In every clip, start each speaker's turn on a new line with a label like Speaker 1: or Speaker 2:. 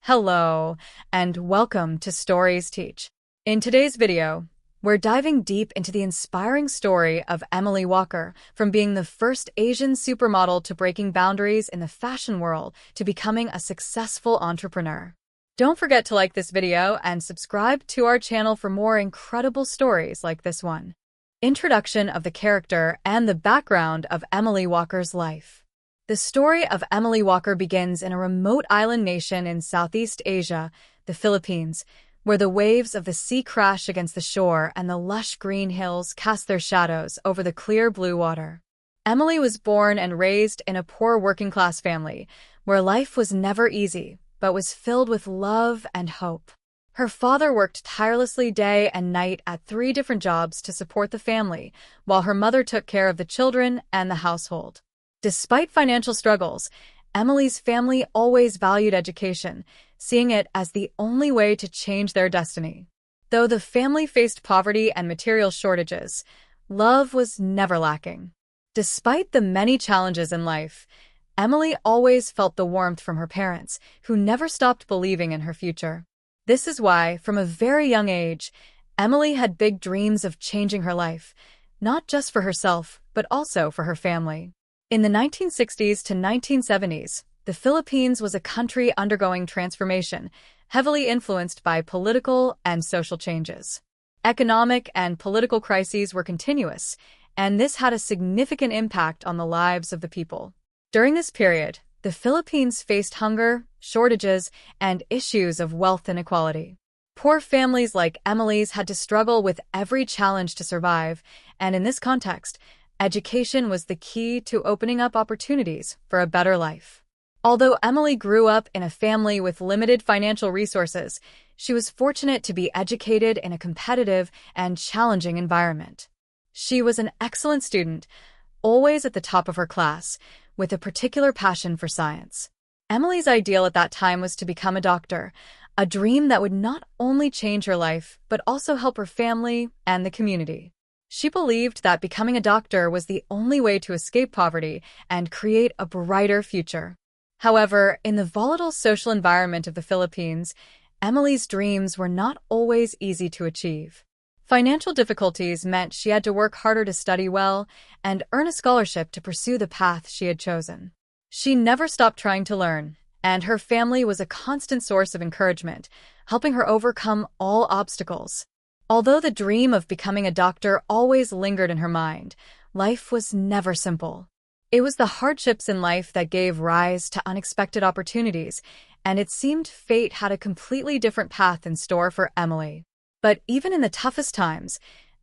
Speaker 1: Hello, and welcome to Stories Teach. In today's video, we're diving deep into the inspiring story of Emily Walker, from being the first Asian supermodel to breaking boundaries in the fashion world to becoming a successful entrepreneur. Don't forget to like this video and subscribe to our channel for more incredible stories like this one. Introduction of the character and the background of Emily Walker's life. The story of Emily Walker begins in a remote island nation in Southeast Asia, the Philippines, where the waves of the sea crash against the shore and the lush green hills cast their shadows over the clear blue water. Emily was born and raised in a poor working-class family, where life was never easy, but was filled with love and hope. Her father worked tirelessly day and night at 3 different jobs to support the family, while her mother took care of the children and the household. Despite financial struggles, Emily's family always valued education, seeing it as the only way to change their destiny. Though the family faced poverty and material shortages, love was never lacking. Despite the many challenges in life, Emily always felt the warmth from her parents, who never stopped believing in her future. This is why, from a very young age, Emily had big dreams of changing her life, not just for herself, but also for her family. In the 1960s to 1970s, the Philippines was a country undergoing transformation, heavily influenced by political and social changes. Economic and political crises were continuous, and this had a significant impact on the lives of the people. During this period, the Philippines faced hunger, shortages, and issues of wealth inequality. Poor families like Emily's had to struggle with every challenge to survive, and in this context, education was the key to opening up opportunities for a better life. Although Emily grew up in a family with limited financial resources, she was fortunate to be educated in a competitive and challenging environment. She was an excellent student, always at the top of her class, with a particular passion for science. Emily's ideal at that time was to become a doctor, a dream that would not only change her life, but also help her family and the community. She believed that becoming a doctor was the only way to escape poverty and create a brighter future. However, in the volatile social environment of the Philippines, Emily's dreams were not always easy to achieve. Financial difficulties meant she had to work harder to study well and earn a scholarship to pursue the path she had chosen. She never stopped trying to learn, and her family was a constant source of encouragement, helping her overcome all obstacles. Although the dream of becoming a doctor always lingered in her mind, life was never simple. It was the hardships in life that gave rise to unexpected opportunities, and it seemed fate had a completely different path in store for Emily. But even in the toughest times,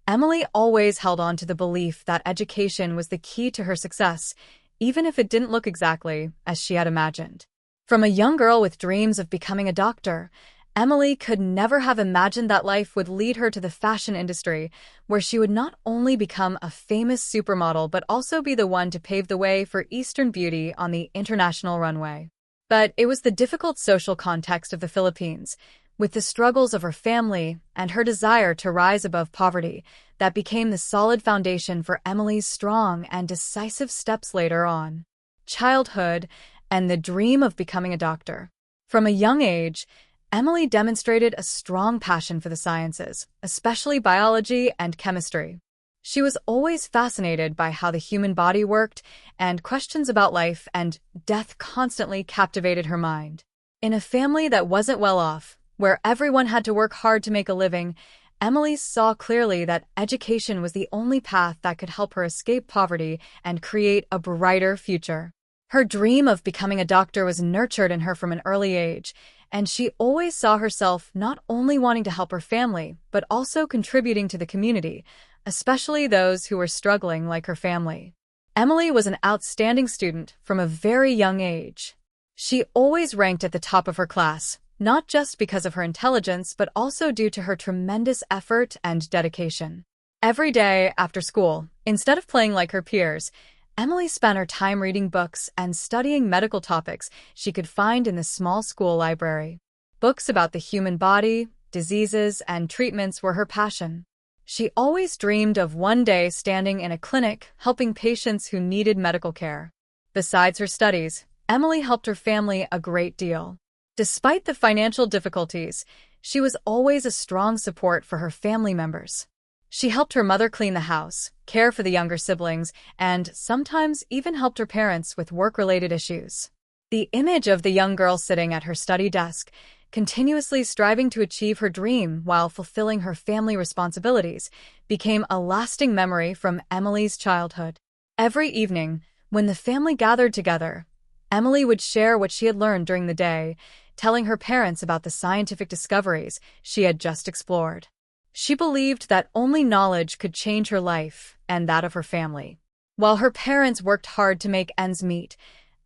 Speaker 1: Emily always held on to the belief that education was the key to her success, even if it didn't look exactly as she had imagined. From a young girl with dreams of becoming a doctor, Emily could never have imagined that life would lead her to the fashion industry, where she would not only become a famous supermodel but also be the one to pave the way for Eastern beauty on the international runway. But it was the difficult social context of the Philippines, with the struggles of her family and her desire to rise above poverty, that became the solid foundation for Emily's strong and decisive steps later on. Childhood and the dream of becoming a doctor. From a young age, Emily demonstrated a strong passion for the sciences, especially biology and chemistry. She was always fascinated by how the human body worked, and questions about life and death constantly captivated her mind. In a family that wasn't well off, where everyone had to work hard to make a living, Emily saw clearly that education was the only path that could help her escape poverty and create a brighter future. Her dream of becoming a doctor was nurtured in her from an early age, and she always saw herself not only wanting to help her family, but also contributing to the community, especially those who were struggling like her family. Emily was an outstanding student from a very young age. She always ranked at the top of her class, not just because of her intelligence, but also due to her tremendous effort and dedication. Every day after school, instead of playing like her peers, Emily spent her time reading books and studying medical topics she could find in the small school library. Books about the human body, diseases, and treatments were her passion. She always dreamed of one day standing in a clinic helping patients who needed medical care. Besides her studies, Emily helped her family a great deal. Despite the financial difficulties, she was always a strong support for her family members. She helped her mother clean the house, care for the younger siblings, and sometimes even helped her parents with work-related issues. The image of the young girl sitting at her study desk, continuously striving to achieve her dream while fulfilling her family responsibilities, became a lasting memory from Emily's childhood. Every evening, when the family gathered together, Emily would share what she had learned during the day, telling her parents about the scientific discoveries she had just explored. She believed that only knowledge could change her life and that of her family. While her parents worked hard to make ends meet,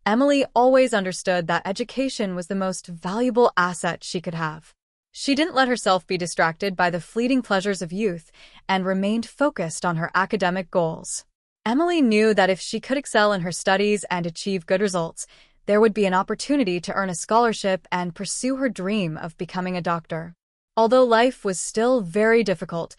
Speaker 1: Emily always understood that education was the most valuable asset she could have. She didn't let herself be distracted by the fleeting pleasures of youth and remained focused on her academic goals. Emily knew that if she could excel in her studies and achieve good results, there would be an opportunity to earn a scholarship and pursue her dream of becoming a doctor. Although life was still very difficult,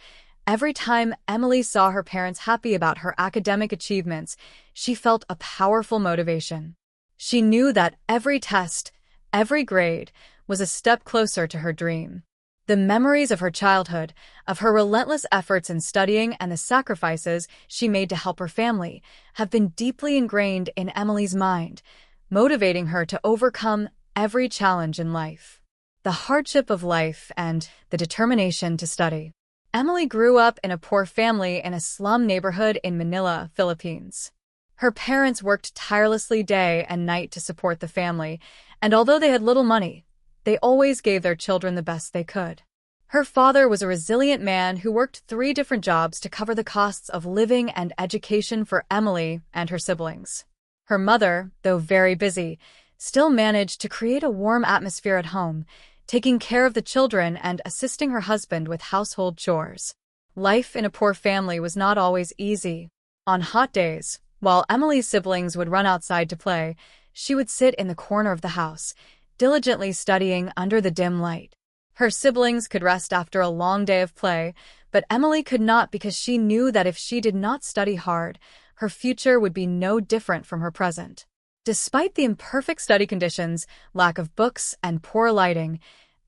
Speaker 1: every time Emily saw her parents happy about her academic achievements, she felt a powerful motivation. She knew that every test, every grade, was a step closer to her dream. The memories of her childhood, of her relentless efforts in studying and the sacrifices she made to help her family, have been deeply ingrained in Emily's mind, motivating her to overcome every challenge in life. The hardship of life and the determination to study. Emily grew up in a poor family in a slum neighborhood in Manila, Philippines. Her parents worked tirelessly day and night to support the family, and although they had little money, they always gave their children the best they could. Her father was a resilient man who worked 3 different jobs to cover the costs of living and education for Emily and her siblings. Her mother, though very busy, still managed to create a warm atmosphere at home, taking care of the children and assisting her husband with household chores. Life in a poor family was not always easy. On hot days, while Emily's siblings would run outside to play, she would sit in the corner of the house, diligently studying under the dim light. Her siblings could rest after a long day of play, but Emily could not because she knew that if she did not study hard, her future would be no different from her present. Despite the imperfect study conditions, lack of books, and poor lighting,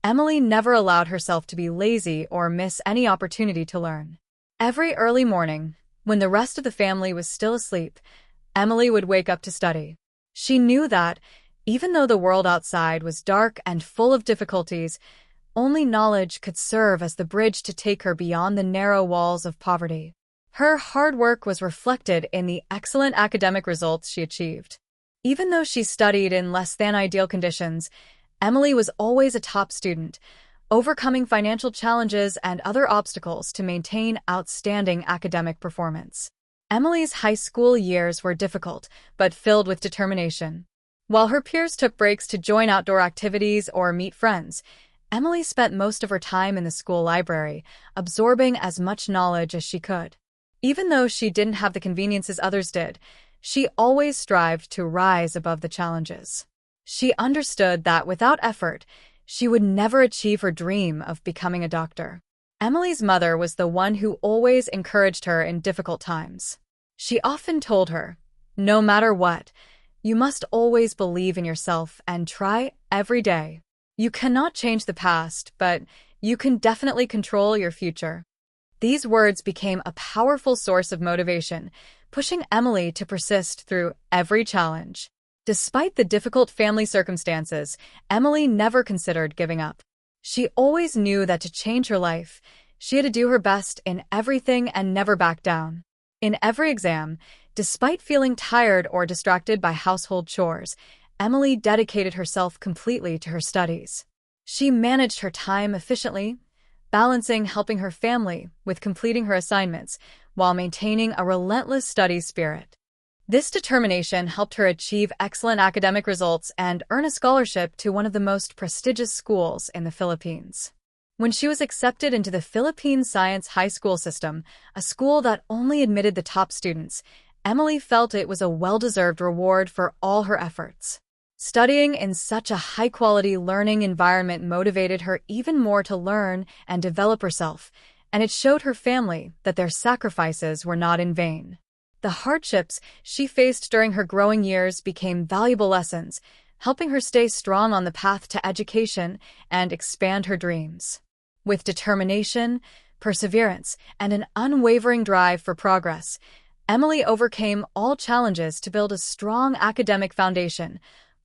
Speaker 1: Emily never allowed herself to be lazy or miss any opportunity to learn. Every early morning, when the rest of the family was still asleep, Emily would wake up to study. She knew that, even though the world outside was dark and full of difficulties, only knowledge could serve as the bridge to take her beyond the narrow walls of poverty. Her hard work was reflected in the excellent academic results she achieved. Even though she studied in less than ideal conditions, Emily was always a top student, overcoming financial challenges and other obstacles to maintain outstanding academic performance. Emily's high school years were difficult, but filled with determination. While her peers took breaks to join outdoor activities or meet friends, Emily spent most of her time in the school library, absorbing as much knowledge as she could. Even though she didn't have the conveniences others did, she always strived to rise above the challenges. She understood that without effort, she would never achieve her dream of becoming a doctor. Emily's mother was the one who always encouraged her in difficult times. She often told her, "No matter what, you must always believe in yourself and try every day. You cannot change the past, but you can definitely control your future." These words became a powerful source of motivation, pushing Emily to persist through every challenge. Despite the difficult family circumstances, Emily never considered giving up. She always knew that to change her life, she had to do her best in everything and never back down. In every exam, despite feeling tired or distracted by household chores, Emily dedicated herself completely to her studies. She managed her time efficiently, balancing helping her family with completing her assignments while maintaining a relentless study spirit. This determination helped her achieve excellent academic results and earn a scholarship to one of the most prestigious schools in the Philippines. When she was accepted into the Philippine Science High School system, a school that only admitted the top students, Emily felt it was a well-deserved reward for all her efforts. Studying in such a high-quality learning environment motivated her even more to learn and develop herself, and it showed her family that their sacrifices were not in vain. The hardships she faced during her growing years became valuable lessons, helping her stay strong on the path to education and expand her dreams. With determination, perseverance, and an unwavering drive for progress, Emily overcame all challenges to build a strong academic foundation,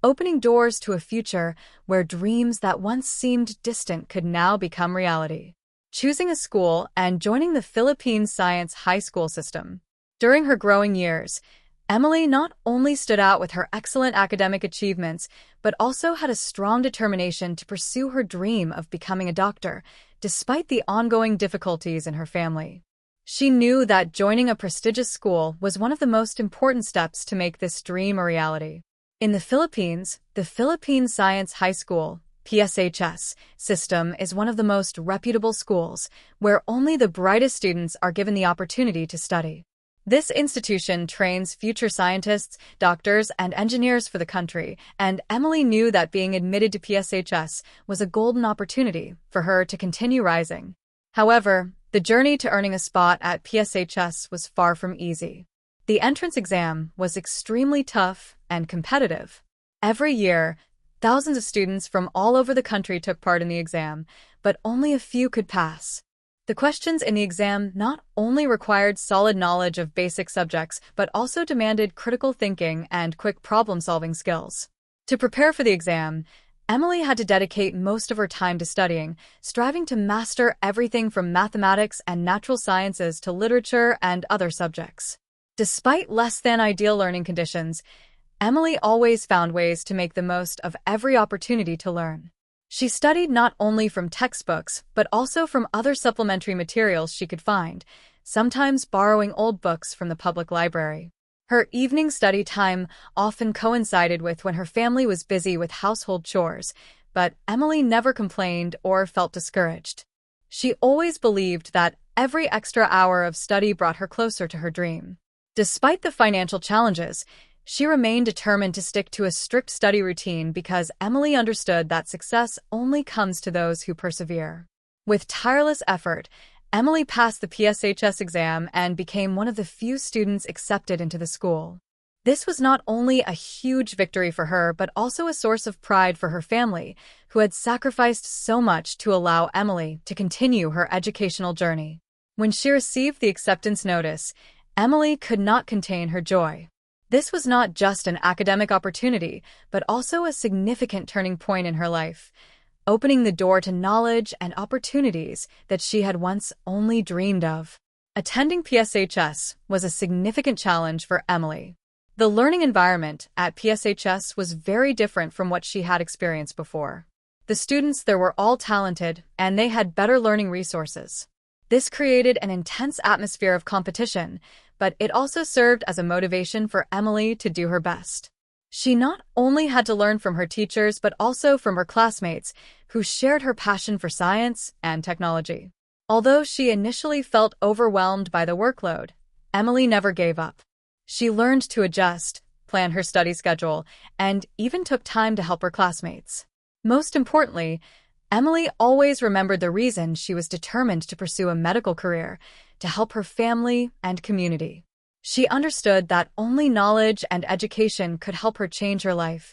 Speaker 1: opening doors to a future where dreams that once seemed distant could now become reality. Choosing a school and joining the Philippine Science High School system. During her growing years, Emily not only stood out with her excellent academic achievements, but also had a strong determination to pursue her dream of becoming a doctor, despite the ongoing difficulties in her family. She knew that joining a prestigious school was one of the most important steps to make this dream a reality. In the Philippines, the Philippine Science High School (PSHS) system is one of the most reputable schools, where only the brightest students are given the opportunity to study. This institution trains future scientists, doctors, and engineers for the country, and Emily knew that being admitted to PSHS was a golden opportunity for her to continue rising. However, the journey to earning a spot at PSHS was far from easy. The entrance exam was extremely tough and competitive. Every year, thousands of students from all over the country took part in the exam, but only a few could pass. The questions in the exam not only required solid knowledge of basic subjects, but also demanded critical thinking and quick problem-solving skills. To prepare for the exam, Emily had to dedicate most of her time to studying, striving to master everything from mathematics and natural sciences to literature and other subjects. Despite less-than-ideal learning conditions, Emily always found ways to make the most of every opportunity to learn. She studied not only from textbooks, but also from other supplementary materials she could find, sometimes borrowing old books from the public library. Her evening study time often coincided with when her family was busy with household chores, but Emily never complained or felt discouraged. She always believed that every extra hour of study brought her closer to her dream. Despite the financial challenges, she remained determined to stick to a strict study routine because Emily understood that success only comes to those who persevere. With tireless effort, Emily passed the PSHS exam and became one of the few students accepted into the school. This was not only a huge victory for her, but also a source of pride for her family, who had sacrificed so much to allow Emily to continue her educational journey. When she received the acceptance notice, Emily could not contain her joy. This was not just an academic opportunity, but also a significant turning point in her life, opening the door to knowledge and opportunities that she had once only dreamed of. Attending PSHS was a significant challenge for Emily. The learning environment at PSHS was very different from what she had experienced before. The students there were all talented, and they had better learning resources. This created an intense atmosphere of competition, but it also served as a motivation for Emily to do her best. She not only had to learn from her teachers, but also from her classmates, who shared her passion for science and technology. Although she initially felt overwhelmed by the workload, Emily never gave up. She learned to adjust, plan her study schedule, and even took time to help her classmates. Most importantly, Emily always remembered the reason she was determined to pursue a medical career: to help her family and community. She understood that only knowledge and education could help her change her life,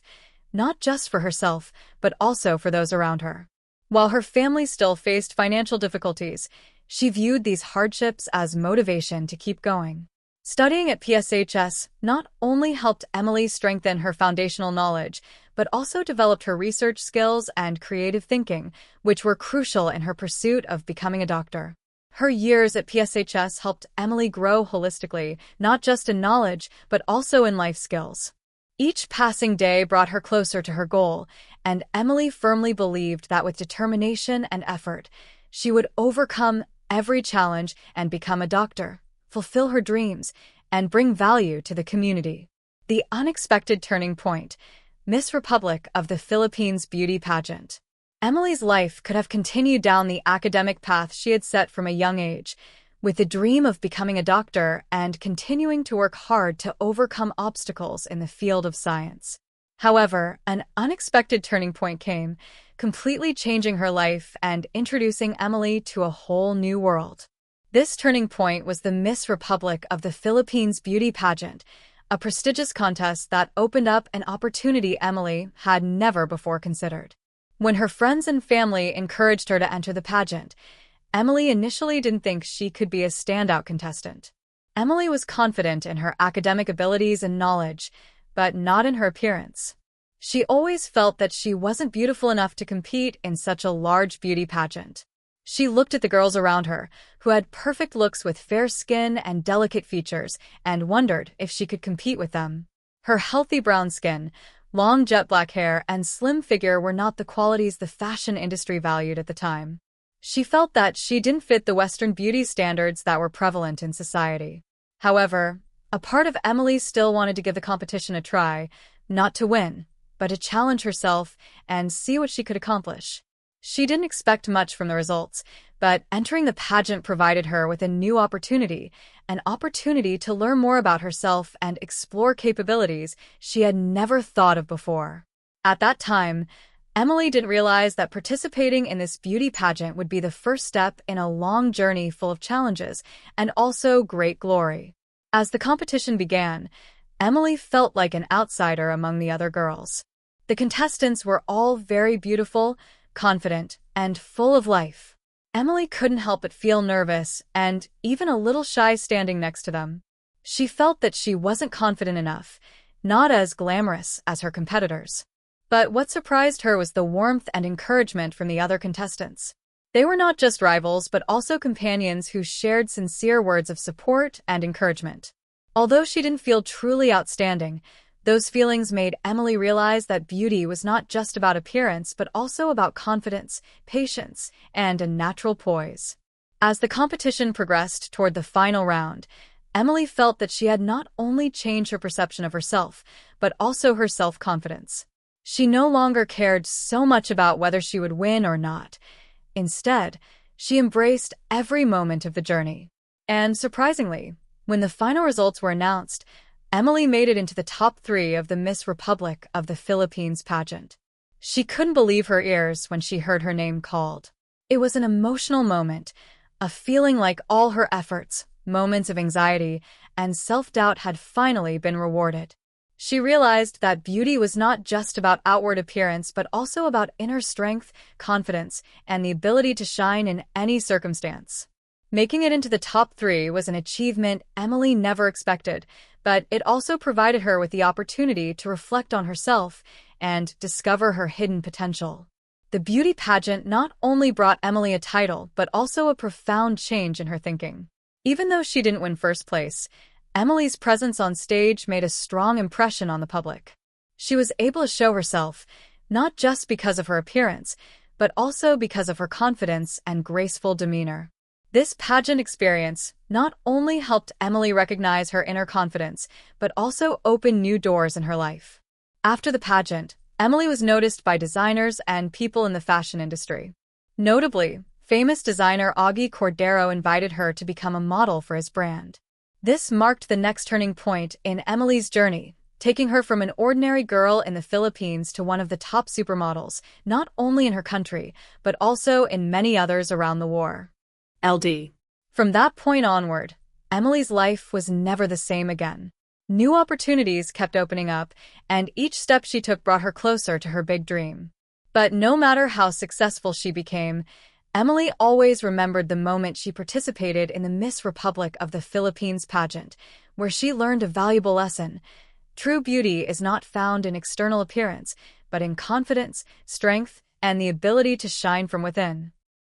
Speaker 1: not just for herself, but also for those around her. While her family still faced financial difficulties, she viewed these hardships as motivation to keep going. Studying at PSHS not only helped Emily strengthen her foundational knowledge, but also developed her research skills and creative thinking, which were crucial in her pursuit of becoming a doctor. Her years at PSHS helped Emily grow holistically, not just in knowledge, but also in life skills. Each passing day brought her closer to her goal, and Emily firmly believed that with determination and effort, she would overcome every challenge and become a doctor, fulfill her dreams, and bring value to the community. The unexpected turning point: Miss Republic of the Philippines beauty pageant. Emily's life could have continued down the academic path she had set from a young age, with the dream of becoming a doctor and continuing to work hard to overcome obstacles in the field of science. However, an unexpected turning point came, completely changing her life and introducing Emily to a whole new world. This turning point was the Miss Republic of the Philippines beauty pageant, a prestigious contest that opened up an opportunity Emily had never before considered. When her friends and family encouraged her to enter the pageant, Emily initially didn't think she could be a standout contestant. Emily was confident in her academic abilities and knowledge, but not in her appearance. She always felt that she wasn't beautiful enough to compete in such a large beauty pageant. She looked at the girls around her, who had perfect looks with fair skin and delicate features, and wondered if she could compete with them. Her healthy brown skin, long jet black hair, and slim figure were not the qualities the fashion industry valued at the time. She felt that she didn't fit the Western beauty standards that were prevalent in society. However, a part of Emily still wanted to give the competition a try, not to win, but to challenge herself and see what she could accomplish. She didn't expect much from the results, but entering the pageant provided her with a new opportunity, an opportunity to learn more about herself and explore capabilities she had never thought of before. At that time, Emily didn't realize that participating in this beauty pageant would be the first step in a long journey full of challenges and also great glory. As the competition began, Emily felt like an outsider among the other girls. The contestants were all very beautiful, confident, and full of life. Emily couldn't help but feel nervous and even a little shy standing next to them. She felt that she wasn't confident enough, not as glamorous as her competitors. But what surprised her was the warmth and encouragement from the other contestants. They were not just rivals but also companions who shared sincere words of support and encouragement. Although she didn't feel truly outstanding, those feelings made Emily realize that beauty was not just about appearance but also about confidence, patience, and a natural poise. As the competition progressed toward the final round, Emily felt that she had not only changed her perception of herself, but also her self-confidence. She no longer cared so much about whether she would win or not. Instead, she embraced every moment of the journey. And surprisingly, when the final results were announced, Emily made it into the top 3 of the Miss Republic of the Philippines pageant. She couldn't believe her ears when she heard her name called. It was an emotional moment, a feeling like all her efforts, moments of anxiety, and self-doubt had finally been rewarded. She realized that beauty was not just about outward appearance but also about inner strength, confidence, and the ability to shine in any circumstance. Making it into the top 3 was an achievement Emily never expected, but it also provided her with the opportunity to reflect on herself and discover her hidden potential. The beauty pageant not only brought Emily a title, but also a profound change in her thinking. Even though she didn't win first place, Emily's presence on stage made a strong impression on the public. She was able to show herself, not just because of her appearance, but also because of her confidence and graceful demeanor. This pageant experience not only helped Emily recognize her inner confidence, but also open new doors in her life. After the pageant, Emily was noticed by designers and people in the fashion industry. Notably, famous designer Augie Cordero invited her to become a model for his brand. This marked the next turning point in Emily's journey, taking her from an ordinary girl in the Philippines to one of the top supermodels, not only in her country, but also in many others around the world. From that point onward, Emily's life was never the same again. New opportunities kept opening up, and each step she took brought her closer to her big dream. But no matter how successful she became, Emily always remembered the moment she participated in the Miss Republic of the Philippines pageant, where she learned a valuable lesson. True beauty is not found in external appearance, but in confidence, strength, and the ability to shine from within.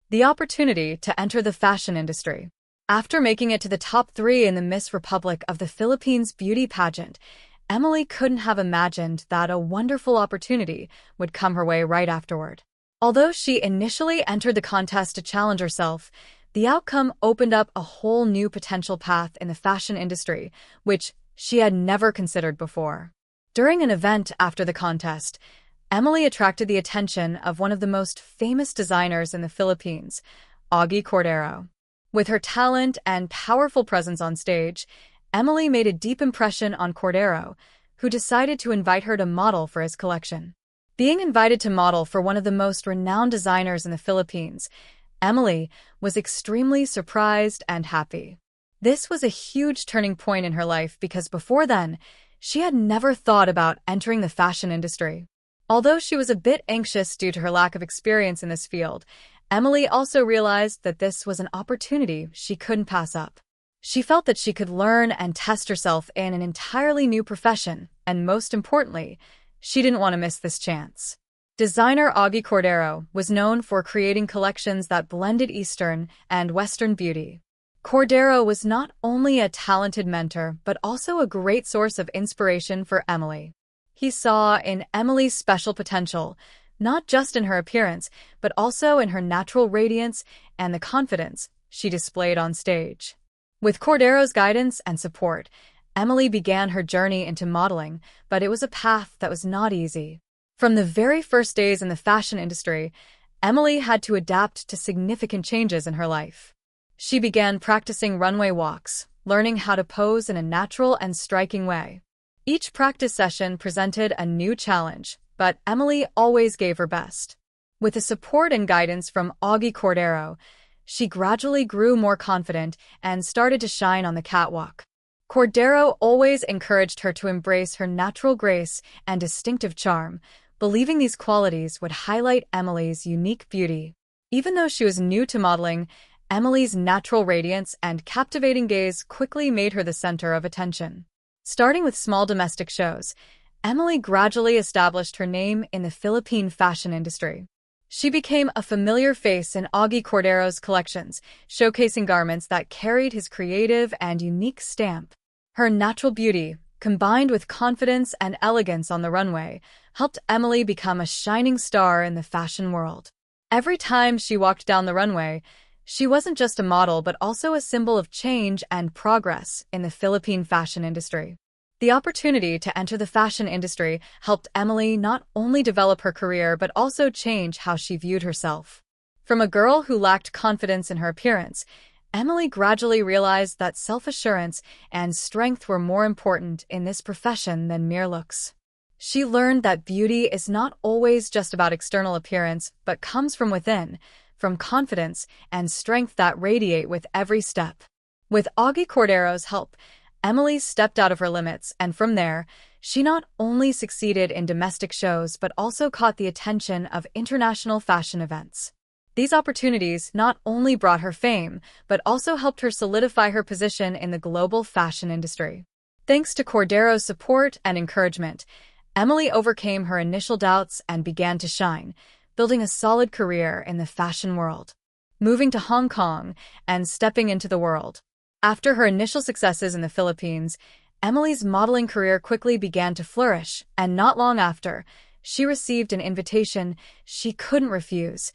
Speaker 1: The opportunity to enter the fashion industry. After making it to the top 3 in the Miss Republic of the Philippines beauty pageant, Emily couldn't have imagined that a wonderful opportunity would come her way right afterward. Although she initially entered the contest to challenge herself, the outcome opened up a whole new potential path in the fashion industry, which she had never considered before. During an event after the contest, Emily attracted the attention of one of the most famous designers in the Philippines, Augie Cordero. With her talent and powerful presence on stage, Emily made a deep impression on Cordero, who decided to invite her to model for his collection. Being invited to model for one of the most renowned designers in the Philippines, Emily was extremely surprised and happy. This was a huge turning point in her life because before then, She had never thought about entering the fashion industry. Although she was a bit anxious due to her lack of experience in this field, Emily also realized that this was an opportunity she couldn't pass up. She felt that she could learn and test herself in an entirely new profession, and most importantly, she didn't want to miss this chance. Designer Augie Cordero was known for creating collections that blended Eastern and Western beauty. Cordero was not only a talented mentor, but also a great source of inspiration for Emily. He saw in Emily's special potential, not just in her appearance, but also in her natural radiance and the confidence she displayed on stage. With Cordero's guidance and support, Emily began her journey into modeling, but it was a path that was not easy. From the very first days in the fashion industry, Emily had to adapt to significant changes in her life. She began practicing runway walks, learning how to pose in a natural and striking way. Each practice session presented a new challenge, but Emily always gave her best. With the support and guidance from Augie Cordero, she gradually grew more confident and started to shine on the catwalk. Cordero always encouraged her to embrace her natural grace and distinctive charm, believing these qualities would highlight Emily's unique beauty. Even though she was new to modeling, Emily's natural radiance and captivating gaze quickly made her the center of attention. Starting with small domestic shows, Emily gradually established her name in the Philippine fashion industry. She became a familiar face in Augie Cordero's collections, showcasing garments that carried his creative and unique stamp. Her natural beauty, combined with confidence and elegance on the runway, helped Emily become a shining star in the fashion world. Every time she walked down the runway, she wasn't just a model but also a symbol of change and progress in the Philippine fashion industry. The opportunity to enter the fashion industry helped Emily not only develop her career but also change how she viewed herself. From a girl who lacked confidence in her appearance, Emily gradually realized that self-assurance and strength were more important in this profession than mere looks. She learned that beauty is not always just about external appearance but comes from within, from confidence and strength that radiate with every step. With Augie Cordero's help, Emily stepped out of her limits, and from there, she not only succeeded in domestic shows but also caught the attention of international fashion events. These opportunities not only brought her fame, but also helped her solidify her position in the global fashion industry. Thanks to Cordero's support and encouragement, Emily overcame her initial doubts and began to shine, building a solid career in the fashion world. Moving to Hong Kong and stepping into the world. After her initial successes in the Philippines, Emily's modeling career quickly began to flourish, and not long after, she received an invitation she couldn't refuse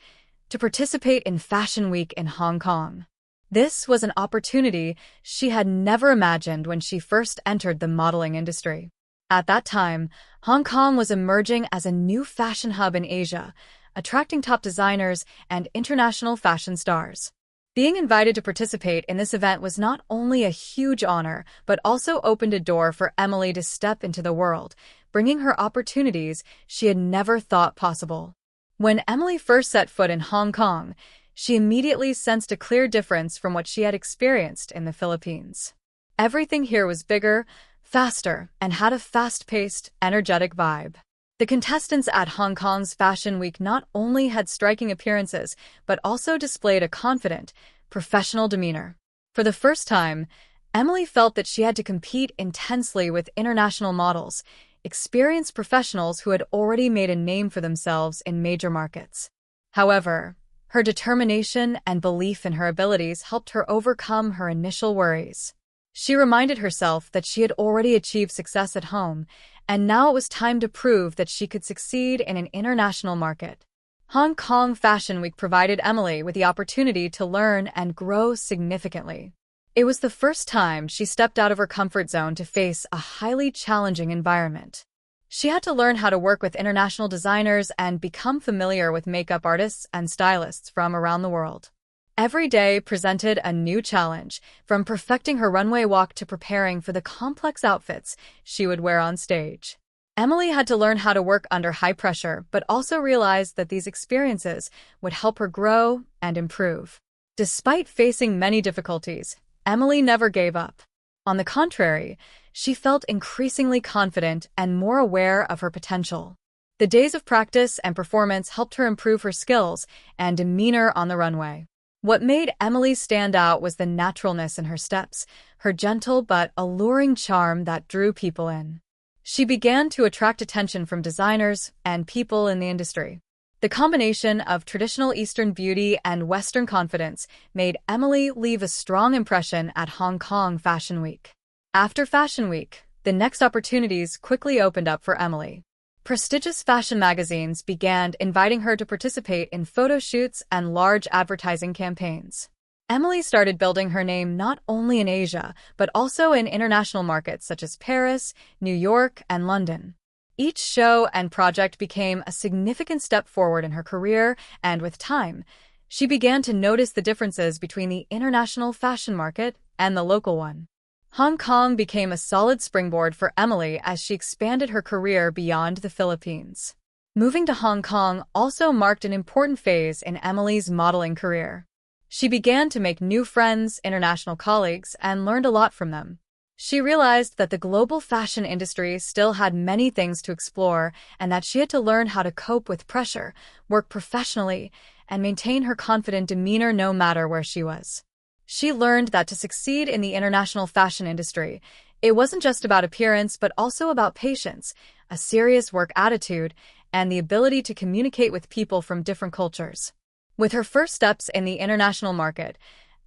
Speaker 1: to participate in Fashion Week in Hong Kong. This was an opportunity she had never imagined when she first entered the modeling industry. At that time, Hong Kong was emerging as a new fashion hub in Asia, attracting top designers and international fashion stars. Being invited to participate in this event was not only a huge honor, but also opened a door for Emily to step into the world, bringing her opportunities she had never thought possible. When Emily first set foot in Hong Kong, she immediately sensed a clear difference from what she had experienced in the Philippines. Everything here was bigger, faster, and had a fast-paced, energetic vibe. The contestants at Hong Kong's Fashion Week not only had striking appearances, but also displayed a confident, professional demeanor. For the first time, Emily felt that she had to compete intensely with international models, experienced professionals who had already made a name for themselves in major markets. However, her determination and belief in her abilities helped her overcome her initial worries. She reminded herself that she had already achieved success at home, and now it was time to prove that she could succeed in an international market. Hong Kong Fashion Week provided Emily with the opportunity to learn and grow significantly. It was the first time she stepped out of her comfort zone to face a highly challenging environment. She had to learn how to work with international designers and become familiar with makeup artists and stylists from around the world. Every day presented a new challenge, from perfecting her runway walk to preparing for the complex outfits she would wear on stage. Emily had to learn how to work under high pressure, but also realized that these experiences would help her grow and improve. Despite facing many difficulties, Emily never gave up. On the contrary, she felt increasingly confident and more aware of her potential. The days of practice and performance helped her improve her skills and demeanor on the runway. What made Emily stand out was the naturalness in her steps, her gentle but alluring charm that drew people in. She began to attract attention from designers and people in the industry. The combination of traditional Eastern beauty and Western confidence made Emily leave a strong impression at Hong Kong Fashion Week. After Fashion Week, the next opportunities quickly opened up for Emily. Prestigious fashion magazines began inviting her to participate in photo shoots and large advertising campaigns. Emily started building her name not only in Asia, but also in international markets such as Paris, New York, and London. Each show and project became a significant step forward in her career, and with time, she began to notice the differences between the international fashion market and the local one. Hong Kong became a solid springboard for Emily as she expanded her career beyond the Philippines. Moving to Hong Kong also marked an important phase in Emily's modeling career. She began to make new friends, international colleagues, and learned a lot from them. She realized that the global fashion industry still had many things to explore and that she had to learn how to cope with pressure, work professionally, and maintain her confident demeanor no matter where she was. She learned that to succeed in the international fashion industry, it wasn't just about appearance but also about patience, a serious work attitude, and the ability to communicate with people from different cultures. With her first steps in the international market,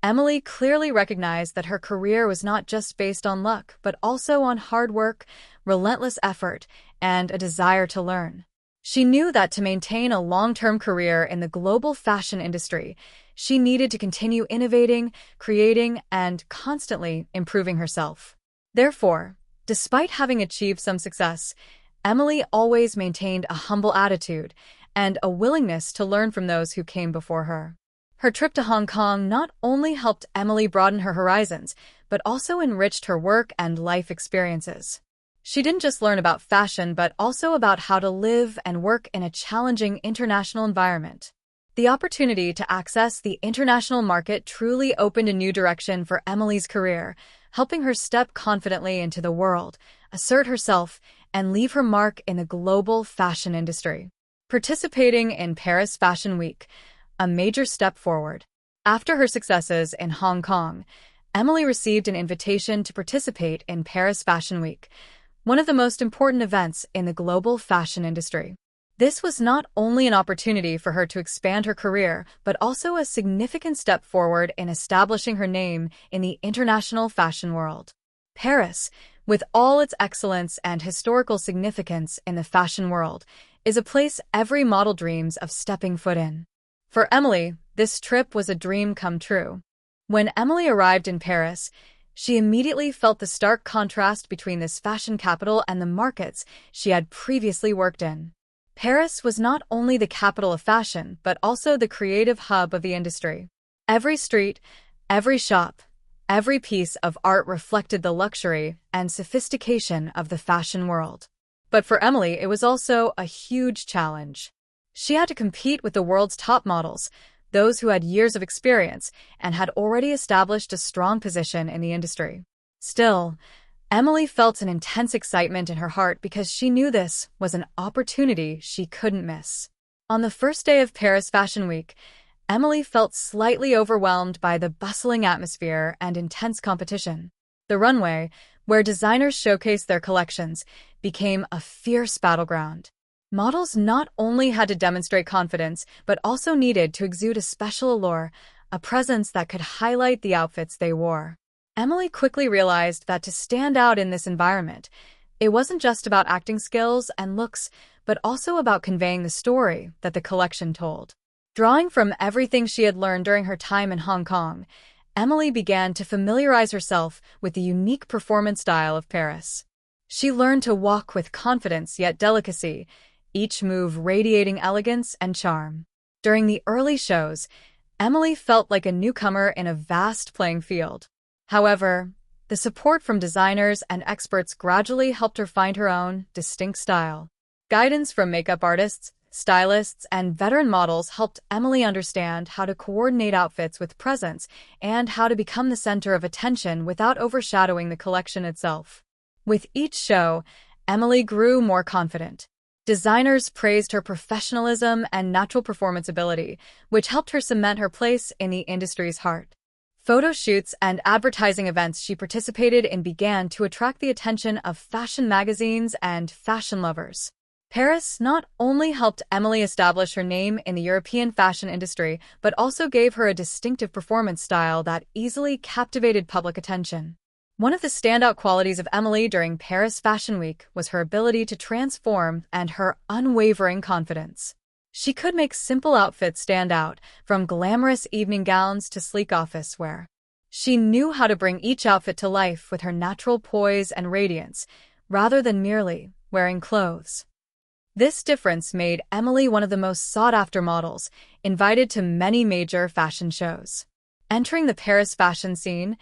Speaker 1: Emily clearly recognized that her career was not just based on luck, but also on hard work, relentless effort, and a desire to learn. She knew that to maintain a long-term career in the global fashion industry, she needed to continue innovating, creating, and constantly improving herself. Therefore, despite having achieved some success, Emily always maintained a humble attitude and a willingness to learn from those who came before her. Her trip to Hong Kong not only helped Emily broaden her horizons, but also enriched her work and life experiences. She didn't just learn about fashion, but also about how to live and work in a challenging international environment. The opportunity to access the international market truly opened a new direction for Emily's career, helping her step confidently into the world, assert herself, and leave her mark in the global fashion industry. Participating in Paris Fashion Week, a major step forward. After her successes in Hong Kong, Emily received an invitation to participate in Paris Fashion Week, one of the most important events in the global fashion industry. This was not only an opportunity for her to expand her career, but also a significant step forward in establishing her name in the international fashion world. Paris, with all its excellence and historical significance in the fashion world, is a place every model dreams of stepping foot in. For Emily, this trip was a dream come true. When Emily arrived in Paris, she immediately felt the stark contrast between this fashion capital and the markets she had previously worked in. Paris was not only the capital of fashion, but also the creative hub of the industry. Every street, every shop, every piece of art reflected the luxury and sophistication of the fashion world. But for Emily, it was also a huge challenge. She had to compete with the world's top models, those who had years of experience and had already established a strong position in the industry. Still, Emily felt an intense excitement in her heart because she knew this was an opportunity she couldn't miss. On the first day of Paris Fashion Week, Emily felt slightly overwhelmed by the bustling atmosphere and intense competition. The runway, where designers showcased their collections, became a fierce battleground. Models not only had to demonstrate confidence, but also needed to exude a special allure, a presence that could highlight the outfits they wore. Emily quickly realized that to stand out in this environment, it wasn't just about acting skills and looks, but also about conveying the story that the collection told. Drawing from everything she had learned during her time in Hong Kong, Emily began to familiarize herself with the unique performance style of Paris. She learned to walk with confidence yet delicacy, each move radiating elegance and charm. During the early shows, Emily felt like a newcomer in a vast playing field. However, the support from designers and experts gradually helped her find her own distinct style. Guidance from makeup artists, Stylists and veteran models helped Emily understand how to coordinate outfits with presence and how to become the center of attention without overshadowing the collection itself. With each show, Emily grew more confident. Designers praised her professionalism and natural performance ability, which helped her cement her place in the industry's heart. Photo shoots and advertising events she participated in began to attract the attention of fashion magazines and fashion lovers. Paris not only helped Emily establish her name in the European fashion industry, but also gave her a distinctive performance style that easily captivated public attention. One of the standout qualities of Emily during Paris Fashion Week was her ability to transform and her unwavering confidence. She could make simple outfits stand out, from glamorous evening gowns to sleek office wear. She knew how to bring each outfit to life with her natural poise and radiance, rather than merely wearing clothes. This difference made Emily one of the most sought-after models, invited to many major fashion shows. Entering the Paris fashion scene,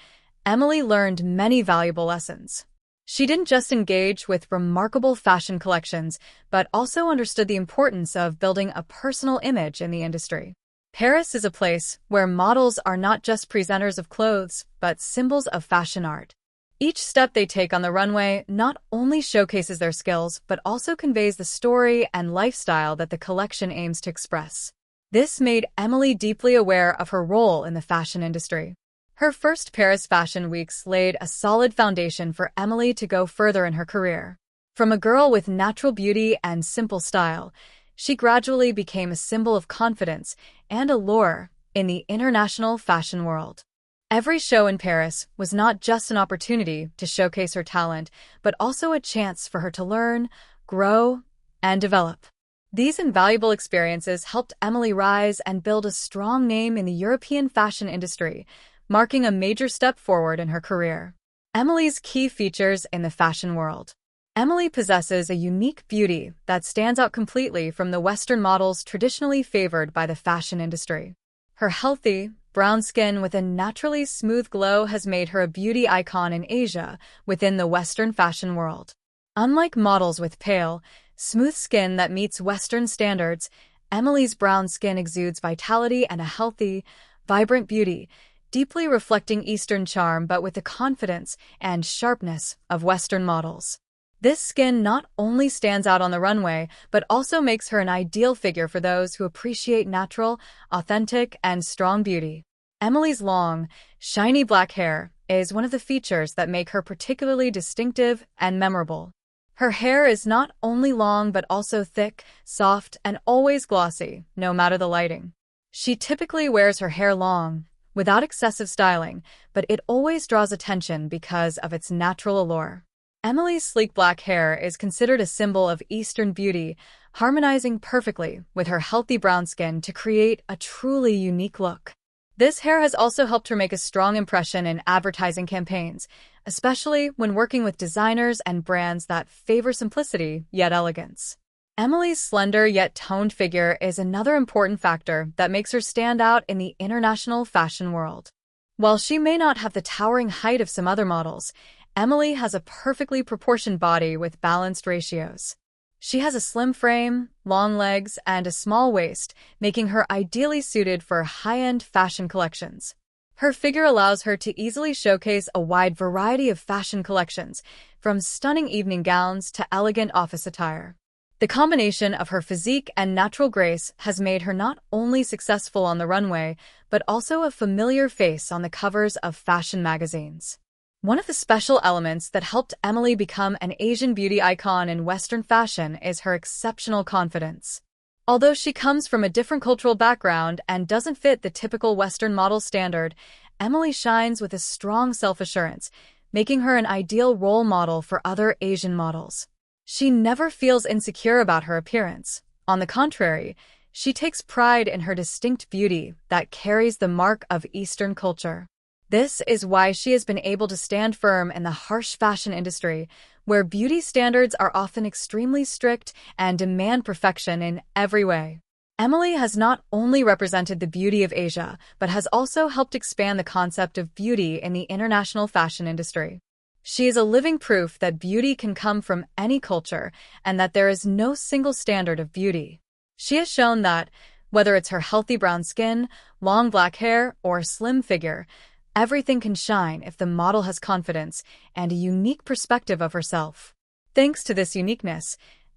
Speaker 1: Emily learned many valuable lessons. She didn't just engage with remarkable fashion collections, but also understood the importance of building a personal image in the industry. Paris is a place where models are not just presenters of clothes, but symbols of fashion art. Each step they take on the runway not only showcases their skills, but also conveys the story and lifestyle that the collection aims to express. This made Emily deeply aware of her role in the fashion industry. Her first Paris Fashion Weeks laid a solid foundation for Emily to go further in her career. From a girl with natural beauty and simple style, she gradually became a symbol of confidence and allure in the international fashion world. Every show in Paris was not just an opportunity to showcase her talent, but also a chance for her to learn, grow, and develop. These invaluable experiences helped Emily rise and build a strong name in the European fashion industry, marking a major step forward in her career. Emily's key features in the fashion world. Emily possesses a unique beauty that stands out completely from the Western models traditionally favored by the fashion industry. Her healthy, brown skin with a naturally smooth glow has made her a beauty icon in Asia within the Western fashion world. Unlike models with pale, smooth skin that meets Western standards, Emily's brown skin exudes vitality and a healthy, vibrant beauty, deeply reflecting Eastern charm but with the confidence and sharpness of Western models. This skin not only stands out on the runway, but also makes her an ideal figure for those who appreciate natural, authentic, and strong beauty. Emily's long, shiny black hair is one of the features that make her particularly distinctive and memorable. Her hair is not only long but also thick, soft, and always glossy, no matter the lighting. She typically wears her hair long, without excessive styling, but it always draws attention because of its natural allure. Emily's sleek black hair is considered a symbol of Eastern beauty, harmonizing perfectly with her healthy brown skin to create a truly unique look. This hair has also helped her make a strong impression in advertising campaigns, especially when working with designers and brands that favor simplicity yet elegance. Emily's slender yet toned figure is another important factor that makes her stand out in the international fashion world. While she may not have the towering height of some other models, Emily has a perfectly proportioned body with balanced ratios. She has a slim frame, long legs, and a small waist, making her ideally suited for high-end fashion collections. Her figure allows her to easily showcase a wide variety of fashion collections, from stunning evening gowns to elegant office attire. The combination of her physique and natural grace has made her not only successful on the runway, but also a familiar face on the covers of fashion magazines. One of the special elements that helped Emily become an Asian beauty icon in Western fashion is her exceptional confidence. Although she comes from a different cultural background and doesn't fit the typical Western model standard, Emily shines with a strong self-assurance, making her an ideal role model for other Asian models. She never feels insecure about her appearance. On the contrary, she takes pride in her distinct beauty that carries the mark of Eastern culture. This is why she has been able to stand firm in the harsh fashion industry, where beauty standards are often extremely strict and demand perfection in every way. Emily has not only represented the beauty of Asia, but has also helped expand the concept of beauty in the international fashion industry. She is a living proof that beauty can come from any culture and that there is no single standard of beauty. She has shown that, whether it's her healthy brown skin, long black hair, or slim figure, everything can shine if the model has confidence and a unique perspective of herself. Thanks to this uniqueness,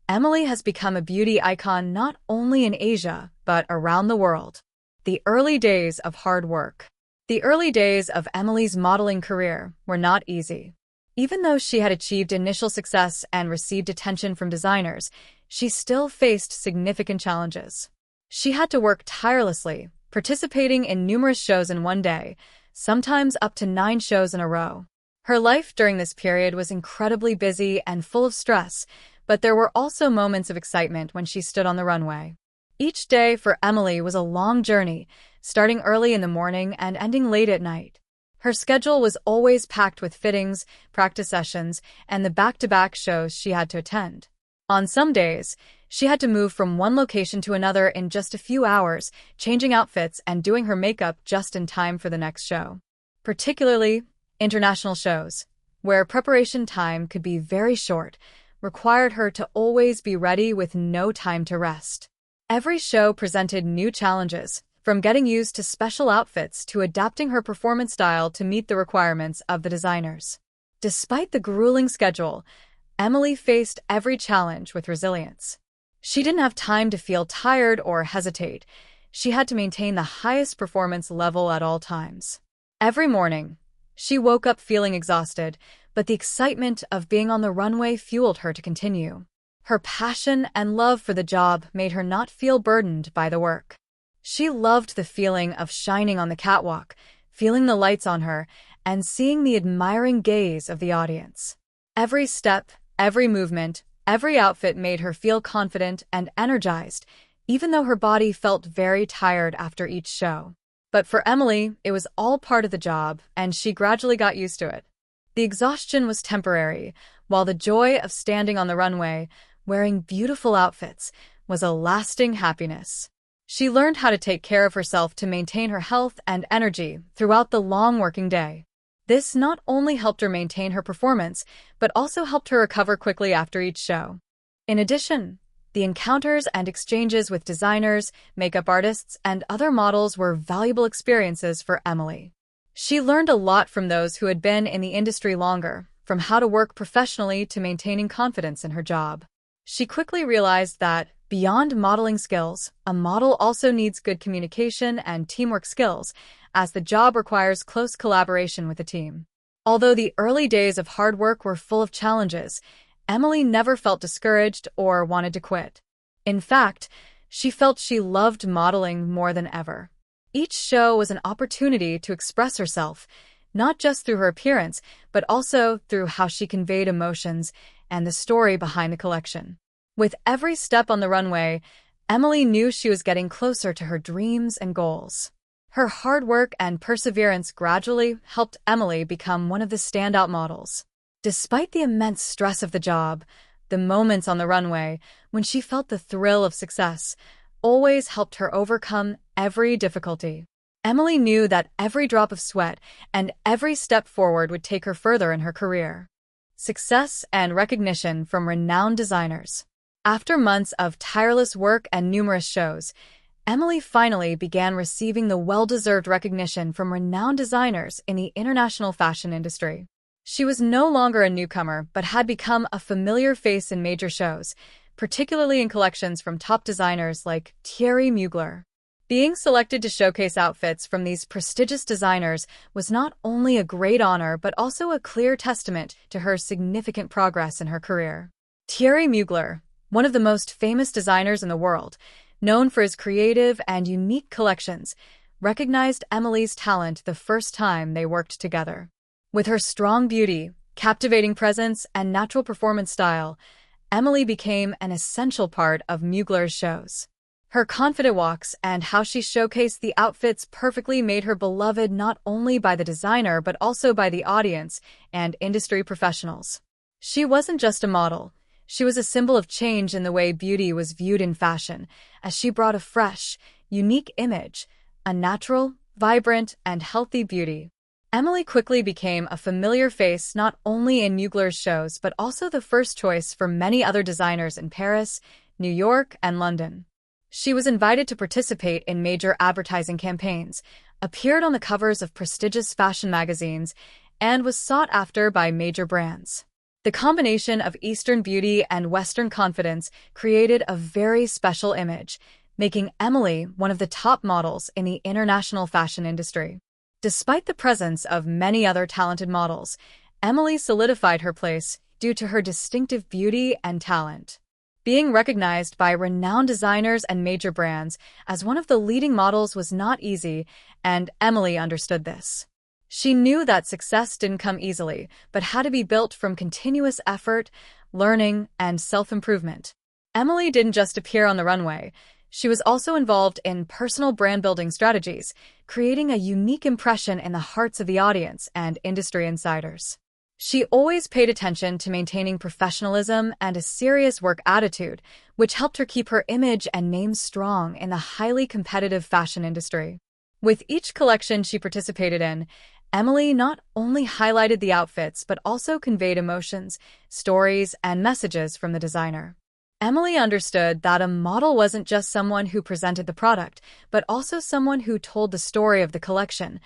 Speaker 1: Emily has become a beauty icon not only in Asia, but around the world. The early days of hard work. The early days of Emily's modeling career were not easy. Even though she had achieved initial success and received attention from designers, she still faced significant challenges. She had to work tirelessly, participating in numerous shows in one day, sometimes up to 9 shows in a row. Her life during this period was incredibly busy and full of stress, but there were also moments of excitement when she stood on the runway. Each day for Emily was a long journey, starting early in the morning and ending late at night. Her schedule was always packed with fittings, practice sessions, and the back-to-back shows she had to attend. On some days, she had to move from one location to another in just a few hours, changing outfits and doing her makeup just in time for the next show. Particularly, international shows, where preparation time could be very short, required her to always be ready with no time to rest. Every show presented new challenges, from getting used to special outfits to adapting her performance style to meet the requirements of the designers. Despite the grueling schedule, Emily faced every challenge with resilience. She didn't have time to feel tired or hesitate. She had to maintain the highest performance level at all times. Every morning, she woke up feeling exhausted, but the excitement of being on the runway fueled her to continue. Her passion and love for the job made her not feel burdened by the work. She loved the feeling of shining on the catwalk, feeling the lights on her, and seeing the admiring gaze of the audience. Every step, every movement, every outfit made her feel confident and energized, even though her body felt very tired after each show. But for Emily, it was all part of the job, and she gradually got used to it. The exhaustion was temporary, while the joy of standing on the runway, wearing beautiful outfits, was a lasting happiness. She learned how to take care of herself to maintain her health and energy throughout the long working day. This not only helped her maintain her performance, but also helped her recover quickly after each show. In addition, the encounters and exchanges with designers, makeup artists, and other models were valuable experiences for Emily. She learned a lot from those who had been in the industry longer, from how to work professionally to maintaining confidence in her job. She quickly realized that, beyond modeling skills, a model also needs good communication and teamwork skills, as the job requires close collaboration with a team. Although the early days of hard work were full of challenges, Emily never felt discouraged or wanted to quit. In fact, she felt she loved modeling more than ever. Each show was an opportunity to express herself, not just through her appearance, but also through how she conveyed emotions and the story behind the collection. With every step on the runway, Emily knew she was getting closer to her dreams and goals. Her hard work and perseverance gradually helped Emily become one of the standout models. Despite the immense stress of the job, the moments on the runway, when she felt the thrill of success, always helped her overcome every difficulty. Emily knew that every drop of sweat and every step forward would take her further in her career. Success and recognition from renowned designers. After months of tireless work and numerous shows, Emily finally began receiving the well-deserved recognition from renowned designers in the international fashion industry. She was no longer a newcomer, but had become a familiar face in major shows, particularly in collections from top designers like Thierry Mugler. Being selected to showcase outfits from these prestigious designers was not only a great honor but also a clear testament to her significant progress in her career. Thierry Mugler, one of the most famous designers in the world, known for his creative and unique collections, recognized Emily's talent the first time they worked together. With her strong beauty, captivating presence, and natural performance style, Emily became an essential part of Mugler's shows. Her confident walks and how she showcased the outfits perfectly made her beloved not only by the designer but also by the audience and industry professionals. She wasn't just a model. She was a symbol of change in the way beauty was viewed in fashion, as she brought a fresh, unique image, a natural, vibrant, and healthy beauty. Emily quickly became a familiar face not only in Mugler's shows but also the first choice for many other designers in Paris, New York, and London. She was invited to participate in major advertising campaigns, appeared on the covers of prestigious fashion magazines, and was sought after by major brands. The combination of Eastern beauty and Western confidence created a very special image, making Emily one of the top models in the international fashion industry. Despite the presence of many other talented models, Emily solidified her place due to her distinctive beauty and talent. Being recognized by renowned designers and major brands as one of the leading models was not easy, and Emily understood this. She knew that success didn't come easily, but had to be built from continuous effort, learning, and self-improvement. Emily didn't just appear on the runway. She was also involved in personal brand-building strategies, creating a unique impression in the hearts of the audience and industry insiders. She always paid attention to maintaining professionalism and a serious work attitude, which helped her keep her image and name strong in the highly competitive fashion industry. With each collection she participated in, Emily not only highlighted the outfits but also conveyed emotions, stories, and messages from the designer. Emily understood that a model wasn't just someone who presented the product, but also someone who told the story of the collection,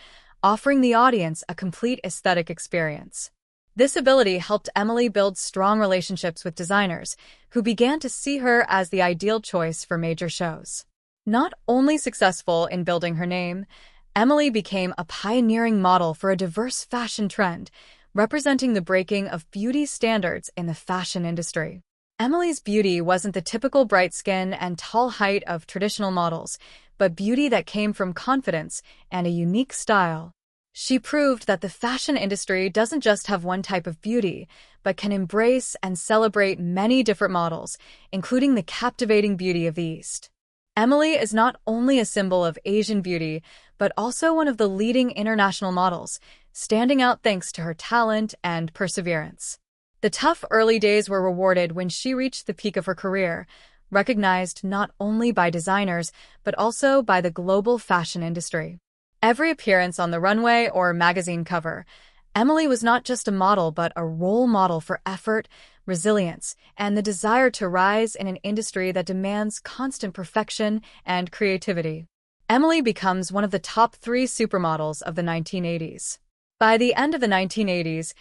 Speaker 1: offering the audience a complete aesthetic experience. This ability helped Emily build strong relationships with designers, who began to see her as the ideal choice for major shows. Not only successful in building her name, Emily became a pioneering model for a diverse fashion trend, representing the breaking of beauty standards in the fashion industry. Emily's beauty wasn't the typical bright skin and tall height of traditional models, but beauty that came from confidence and a unique style. She proved that the fashion industry doesn't just have one type of beauty, but can embrace and celebrate many different models, including the captivating beauty of the East. Emily is not only a symbol of Asian beauty, but also one of the leading international models, standing out thanks to her talent and perseverance. The tough early days were rewarded when she reached the peak of her career, recognized not only by designers, but also by the global fashion industry. Every appearance on the runway or magazine cover, Emily was not just a model but a role model for effort, resilience, and the desire to rise in an industry that demands constant perfection and creativity. Emily becomes one of the top 3 supermodels of the 1980s. By the end of the 1980s,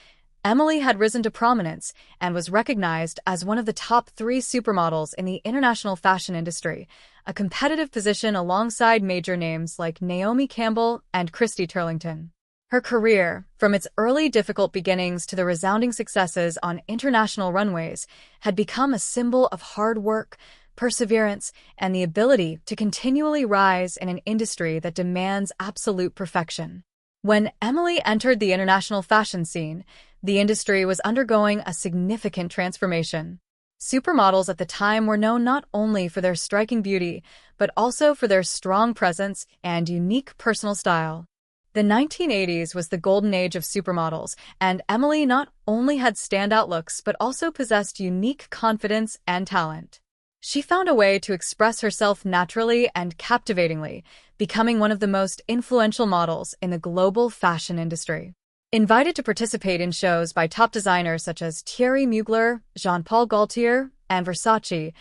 Speaker 1: Emily had risen to prominence and was recognized as one of the top 3 supermodels in the international fashion industry, a competitive position alongside major names like Naomi Campbell and Christy Turlington. Her career, from its early difficult beginnings to the resounding successes on international runways, had become a symbol of hard work, perseverance, and the ability to continually rise in an industry that demands absolute perfection. When Emily entered the international fashion scene, the industry was undergoing a significant transformation. Supermodels at the time were known not only for their striking beauty, but also for their strong presence and unique personal style. The 1980s was the golden age of supermodels, and Emily not only had standout looks but also possessed unique confidence and talent. She found a way to express herself naturally and captivatingly, becoming one of the most influential models in the global fashion industry. Invited to participate in shows by top designers such as Thierry Mugler, Jean-Paul Gaultier, and Versace,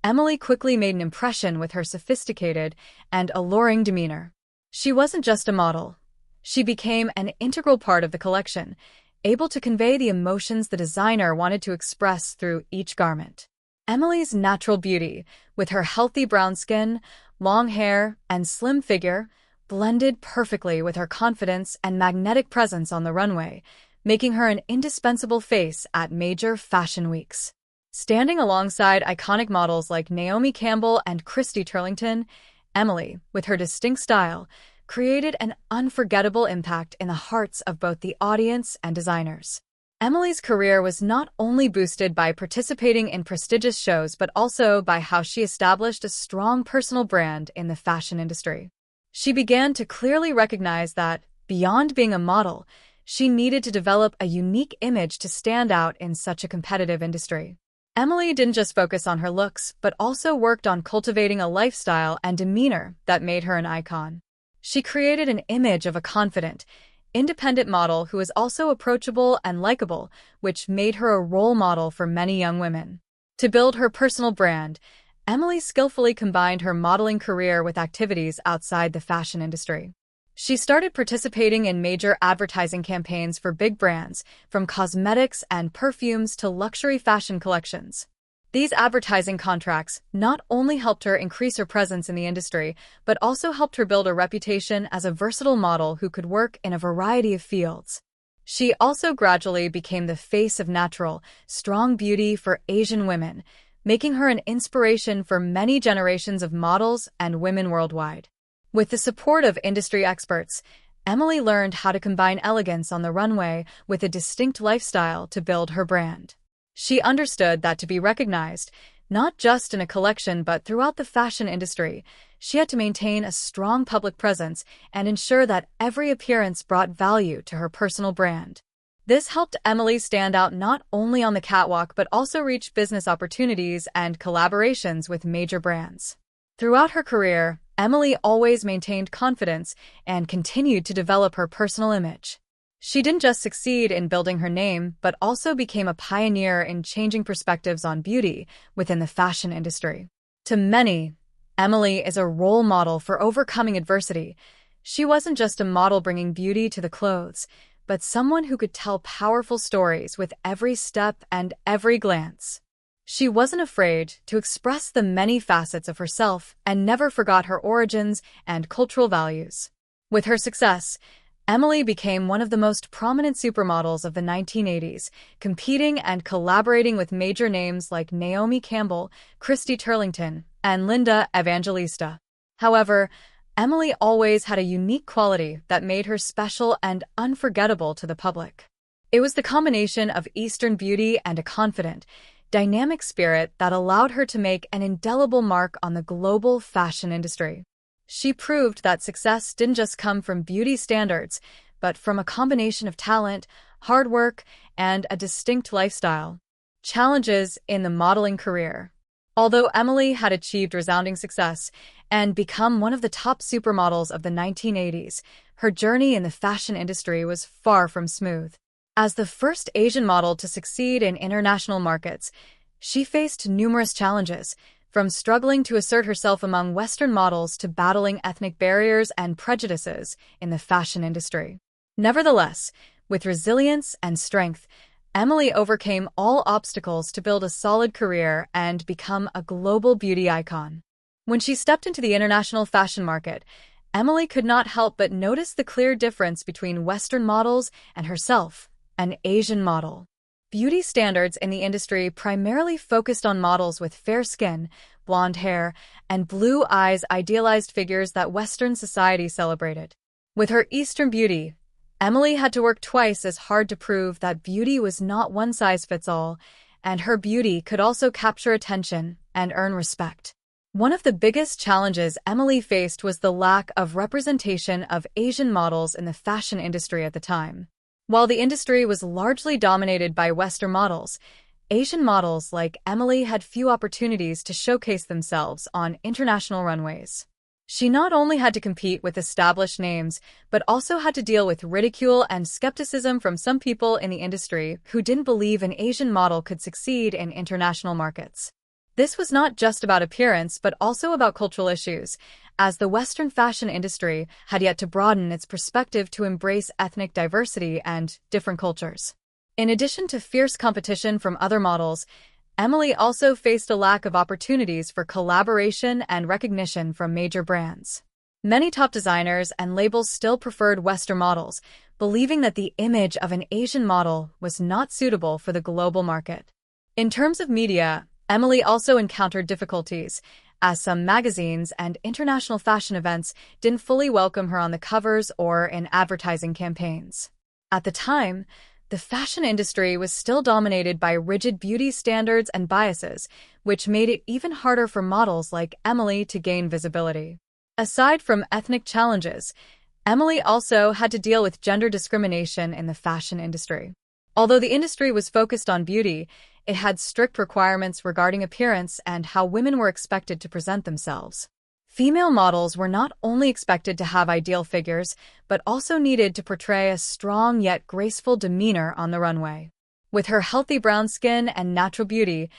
Speaker 1: Emily quickly made an impression with her sophisticated and alluring demeanor. She wasn't just a model. She became an integral part of the collection, able to convey the emotions the designer wanted to express through each garment. Emily's natural beauty, with her healthy brown skin, long hair, and slim figure, blended perfectly with her confidence and magnetic presence on the runway, making her an indispensable face at major fashion weeks. Standing alongside iconic models like Naomi Campbell and Christy Turlington, Emily, with her distinct style, created an unforgettable impact in the hearts of both the audience and designers. Emily's career was not only boosted by participating in prestigious shows but also by how she established a strong personal brand in the fashion industry. She began to clearly recognize that, beyond being a model, she needed to develop a unique image to stand out in such a competitive industry. Emily didn't just focus on her looks, but also worked on cultivating a lifestyle and demeanor that made her an icon. She created an image of a confident, independent model who was also approachable and likable, which made her a role model for many young women. To build her personal brand, Emily skillfully combined her modeling career with activities outside the fashion industry. She started participating in major advertising campaigns for big brands, from cosmetics and perfumes to luxury fashion collections. These advertising contracts not only helped her increase her presence in the industry, but also helped her build a reputation as a versatile model who could work in a variety of fields. She also gradually became the face of natural, strong beauty for Asian women, making her an inspiration for many generations of models and women worldwide. With the support of industry experts, Emily learned how to combine elegance on the runway with a distinct lifestyle to build her brand. She understood that to be recognized, not just in a collection but throughout the fashion industry, she had to maintain a strong public presence and ensure that every appearance brought value to her personal brand. This helped Emily stand out not only on the catwalk but also reach business opportunities and collaborations with major brands. Throughout her career, Emily always maintained confidence and continued to develop her personal image. She didn't just succeed in building her name, but also became a pioneer in changing perspectives on beauty within the fashion industry. To many, Emily is a role model for overcoming adversity. She wasn't just a model bringing beauty to the clothes, but someone who could tell powerful stories with every step and every glance. She wasn't afraid to express the many facets of herself and never forgot her origins and cultural values. With her success, Emily became one of the most prominent supermodels of the 1980s, competing and collaborating with major names like Naomi Campbell, Christy Turlington, and Linda Evangelista. However, Emily always had a unique quality that made her special and unforgettable to the public. It was the combination of Eastern beauty and a confident, dynamic spirit that allowed her to make an indelible mark on the global fashion industry. She proved that success didn't just come from beauty standards, but from a combination of talent, hard work, and a distinct lifestyle. Challenges in the modeling career. Although Emily had achieved resounding success and become one of the top supermodels of the 1980s, her journey in the fashion industry was far from smooth. As the first Asian model to succeed in international markets, she faced numerous challenges, from struggling to assert herself among Western models to battling ethnic barriers and prejudices in the fashion industry. Nevertheless, with resilience and strength, Emily overcame all obstacles to build a solid career and become a global beauty icon. When she stepped into the international fashion market, Emily could not help but notice the clear difference between Western models and herself, an Asian model. Beauty standards in the industry primarily focused on models with fair skin, blonde hair, and blue eyes, idealized figures that Western society celebrated. With her Eastern beauty, Emily had to work twice as hard to prove that beauty was not one size fits all, and her beauty could also capture attention and earn respect. One of the biggest challenges Emily faced was the lack of representation of Asian models in the fashion industry at the time. While the industry was largely dominated by Western models, Asian models like Emily had few opportunities to showcase themselves on international runways. She not only had to compete with established names, but also had to deal with ridicule and skepticism from some people in the industry who didn't believe an Asian model could succeed in international markets. This was not just about appearance, but also about cultural issues, as the Western fashion industry had yet to broaden its perspective to embrace ethnic diversity and different cultures. In addition to fierce competition from other models, Emily also faced a lack of opportunities for collaboration and recognition from major brands. Many top designers and labels still preferred Western models, believing that the image of an Asian model was not suitable for the global market. In terms of media, Emily also encountered difficulties, as some magazines and international fashion events didn't fully welcome her on the covers or in advertising campaigns. At the time, the fashion industry was still dominated by rigid beauty standards and biases, which made it even harder for models like Emily to gain visibility. Aside from ethnic challenges, Emily also had to deal with gender discrimination in the fashion industry. Although the industry was focused on beauty, it had strict requirements regarding appearance and how women were expected to present themselves. Female models were not only expected to have ideal figures, but also needed to portray a strong yet graceful demeanor on the runway. With her healthy brown skin and natural beauty,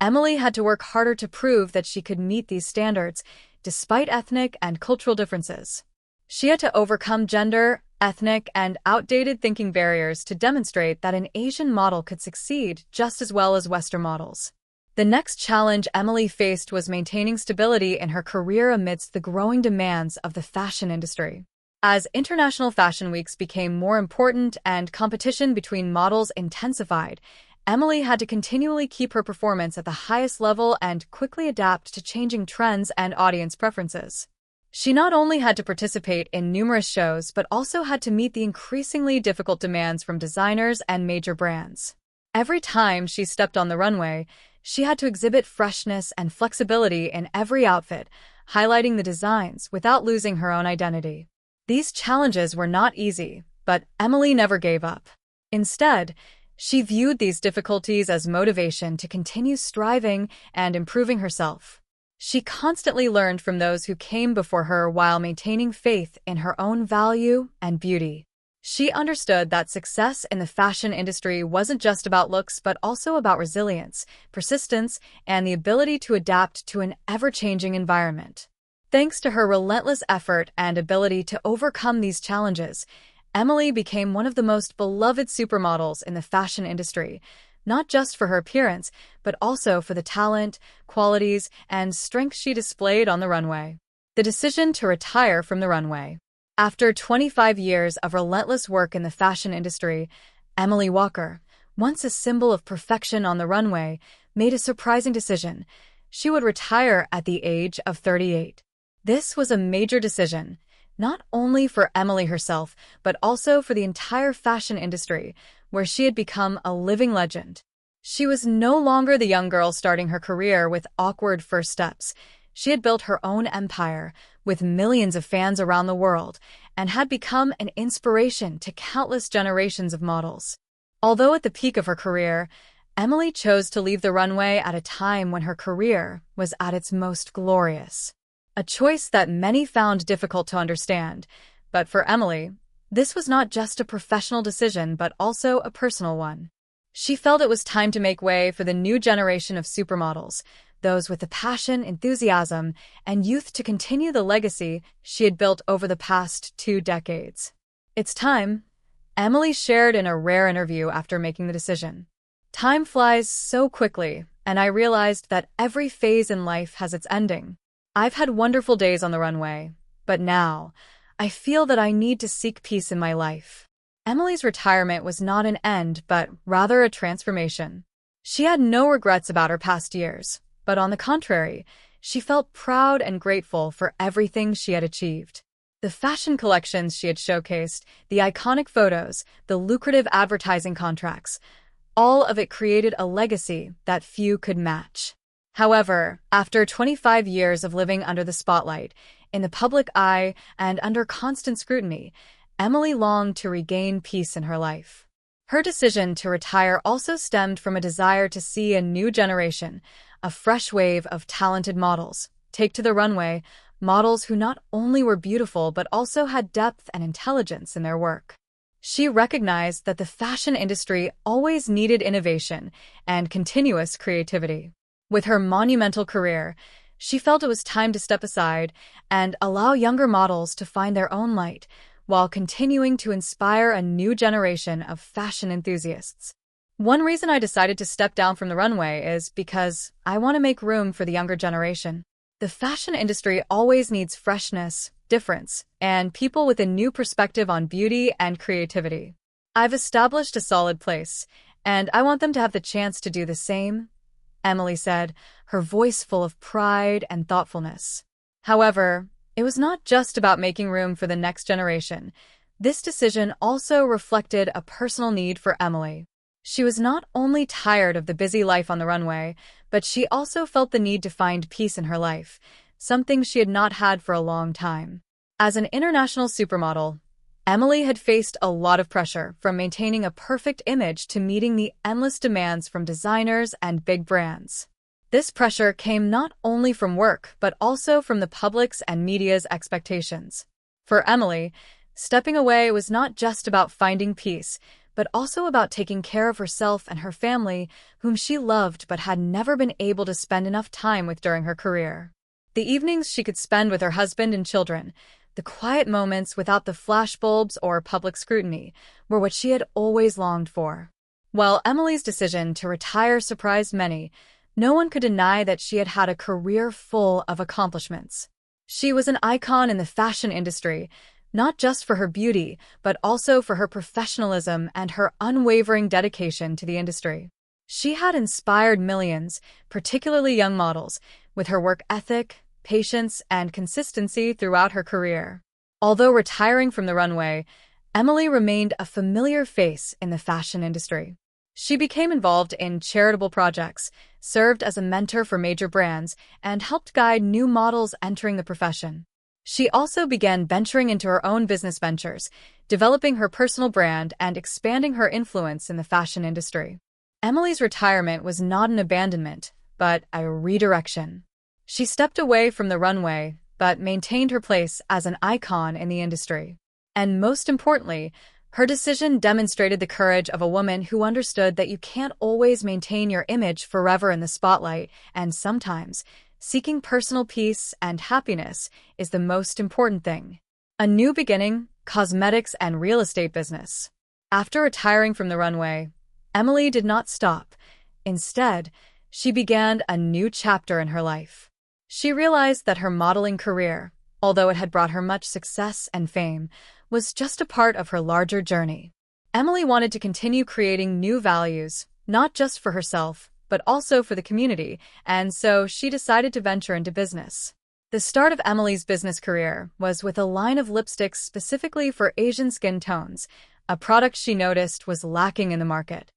Speaker 1: Emily had to work harder to prove that she could meet these standards, despite ethnic and cultural differences. She had to overcome gender, ethnic, and outdated thinking barriers to demonstrate that an Asian model could succeed just as well as Western models. The next challenge Emily faced was maintaining stability in her career amidst the growing demands of the fashion industry. As international fashion weeks became more important and competition between models intensified, Emily had to continually keep her performance at the highest level and quickly adapt to changing trends and audience preferences. She not only had to participate in numerous shows but also had to meet the increasingly difficult demands from designers and major brands. Every time she stepped on the runway, she had to exhibit freshness and flexibility in every outfit, highlighting the designs without losing her own identity. These challenges were not easy, but Emily never gave up. Instead, she viewed these difficulties as motivation to continue striving and improving herself. She constantly learned from those who came before her while maintaining faith in her own value and beauty. She understood that success in the fashion industry wasn't just about looks but also about resilience, persistence, and the ability to adapt to an ever-changing environment. Thanks to her relentless effort and ability to overcome these challenges, Emily became one of the most beloved supermodels in the fashion industry, not just for her appearance, but also for the talent, qualities, and strength she displayed on the runway. The decision to retire from the runway. After 25 years of relentless work in the fashion industry, Emily Walker, once a symbol of perfection on the runway, made a surprising decision. She would retire at the age of 38. This was a major decision, not only for Emily herself, but also for the entire fashion industry, where she had become a living legend. She was no longer the young girl starting her career with awkward first steps. She had built her own empire, with millions of fans around the world, and had become an inspiration to countless generations of models. Although at the peak of her career, Emily chose to leave the runway at a time when her career was at its most glorious. A choice that many found difficult to understand, but for Emily, this was not just a professional decision but also a personal one. She felt it was time to make way for the new generation of supermodels, those with the passion, enthusiasm, and youth to continue the legacy she had built over the past 2 decades. "It's time," Emily shared in a rare interview after making the decision. "Time flies so quickly, and I realized that every phase in life has its ending. I've had wonderful days on the runway, but now I feel that I need to seek peace in my life." Emily's retirement was not an end, but rather a transformation. She had no regrets about her past years, but on the contrary, she felt proud and grateful for everything she had achieved. The fashion collections she had showcased, the iconic photos, the lucrative advertising contracts, all of it created a legacy that few could match. However, after 25 years of living under the spotlight, in the public eye, and under constant scrutiny, Emily longed to regain peace in her life. Her decision to retire also stemmed from a desire to see a new generation, a fresh wave of talented models, take to the runway, models who not only were beautiful but also had depth and intelligence in their work. She recognized that the fashion industry always needed innovation and continuous creativity. With her monumental career, she felt it was time to step aside and allow younger models to find their own light, while continuing to inspire a new generation of fashion enthusiasts. "One reason I decided to step down from the runway is because I want to make room for the younger generation. The fashion industry always needs freshness, difference, and people with a new perspective on beauty and creativity. I've established a solid place, and I want them to have the chance to do the same," Emily said, her voice full of pride and thoughtfulness. However, it was not just about making room for the next generation. This decision also reflected a personal need for Emily. She was not only tired of the busy life on the runway, but she also felt the need to find peace in her life, something she had not had for a long time. As an international supermodel, Emily had faced a lot of pressure, from maintaining a perfect image to meeting the endless demands from designers and big brands. This pressure came not only from work, but also from the public's and media's expectations. For Emily, stepping away was not just about finding peace, but also about taking care of herself and her family, whom she loved but had never been able to spend enough time with during her career. The evenings she could spend with her husband and children, the quiet moments without the flashbulbs or public scrutiny, were what she had always longed for. While Emily's decision to retire surprised many, no one could deny that she had had a career full of accomplishments. She was an icon in the fashion industry, not just for her beauty, but also for her professionalism and her unwavering dedication to the industry. She had inspired millions, particularly young models, with her work ethic, patience, and consistency throughout her career. Although retiring from the runway, Emily remained a familiar face in the fashion industry. She became involved in charitable projects, served as a mentor for major brands, and helped guide new models entering the profession. She also began venturing into her own business ventures, developing her personal brand and expanding her influence in the fashion industry. Emily's retirement was not an abandonment, but a redirection. She stepped away from the runway, but maintained her place as an icon in the industry. And most importantly, her decision demonstrated the courage of a woman who understood that you can't always maintain your image forever in the spotlight, and sometimes, seeking personal peace and happiness is the most important thing. A new beginning, cosmetics and real estate business. After retiring from the runway, Emily did not stop. Instead, she began a new chapter in her life. She realized that her modeling career, although it had brought her much success and fame, was just a part of her larger journey. Emily wanted to continue creating new values, not just for herself, but also for the community, and so she decided to venture into business. The start of Emily's business career was with a line of lipsticks specifically for Asian skin tones, a product she noticed was lacking in the market.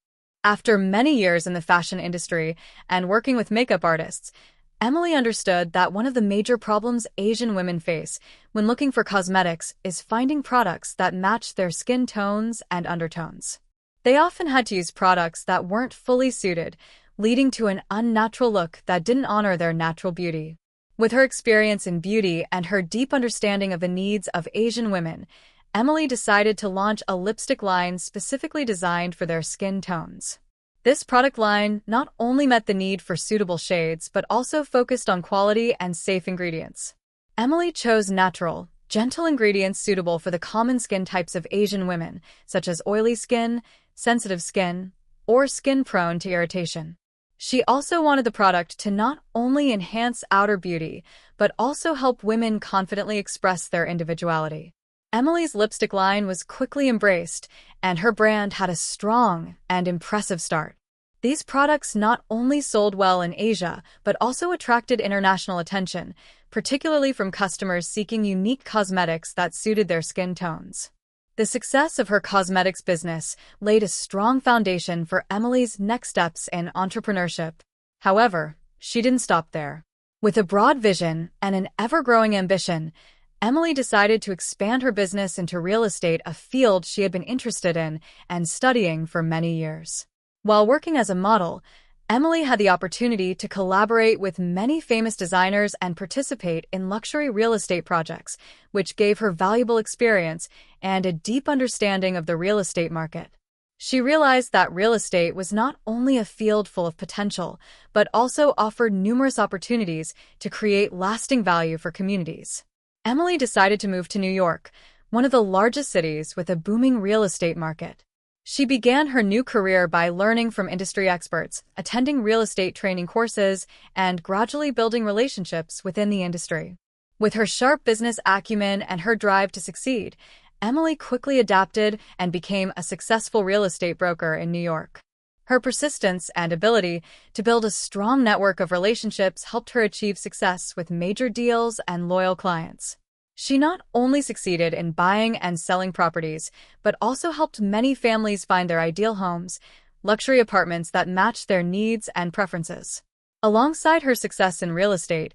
Speaker 1: After many years in the fashion industry and working with makeup artists, Emily understood that one of the major problems Asian women face when looking for cosmetics is finding products that match their skin tones and undertones. They often had to use products that weren't fully suited, leading to an unnatural look that didn't honor their natural beauty. With her experience in beauty and her deep understanding of the needs of Asian women, Emily decided to launch a lipstick line specifically designed for their skin tones. This product line not only met the need for suitable shades but also focused on quality and safe ingredients. Emily chose natural, gentle ingredients suitable for the common skin types of Asian women, such as oily skin, sensitive skin, or skin prone to irritation. She also wanted the product to not only enhance outer beauty, but also help women confidently express their individuality. Emily's lipstick line was quickly embraced, and her brand had a strong and impressive start. These products not only sold well in Asia, but also attracted international attention, particularly from customers seeking unique cosmetics that suited their skin tones. The success of her cosmetics business laid a strong foundation for Emily's next steps in entrepreneurship. However, she didn't stop there. With a broad vision and an ever-growing ambition, Emily decided to expand her business into real estate, a field she had been interested in and studying for many years. While working as a model, Emily had the opportunity to collaborate with many famous designers and participate in luxury real estate projects, which gave her valuable experience and a deep understanding of the real estate market. She realized that real estate was not only a field full of potential, but also offered numerous opportunities to create lasting value for communities. Emily decided to move to New York, one of the largest cities with a booming real estate market. She began her new career by learning from industry experts, attending real estate training courses, and gradually building relationships within the industry. With her sharp business acumen and her drive to succeed, Emily quickly adapted and became a successful real estate broker in New York. Her persistence and ability to build a strong network of relationships helped her achieve success with major deals and loyal clients. She not only succeeded in buying and selling properties, but also helped many families find their ideal homes, luxury apartments that matched their needs and preferences. Alongside her success in real estate,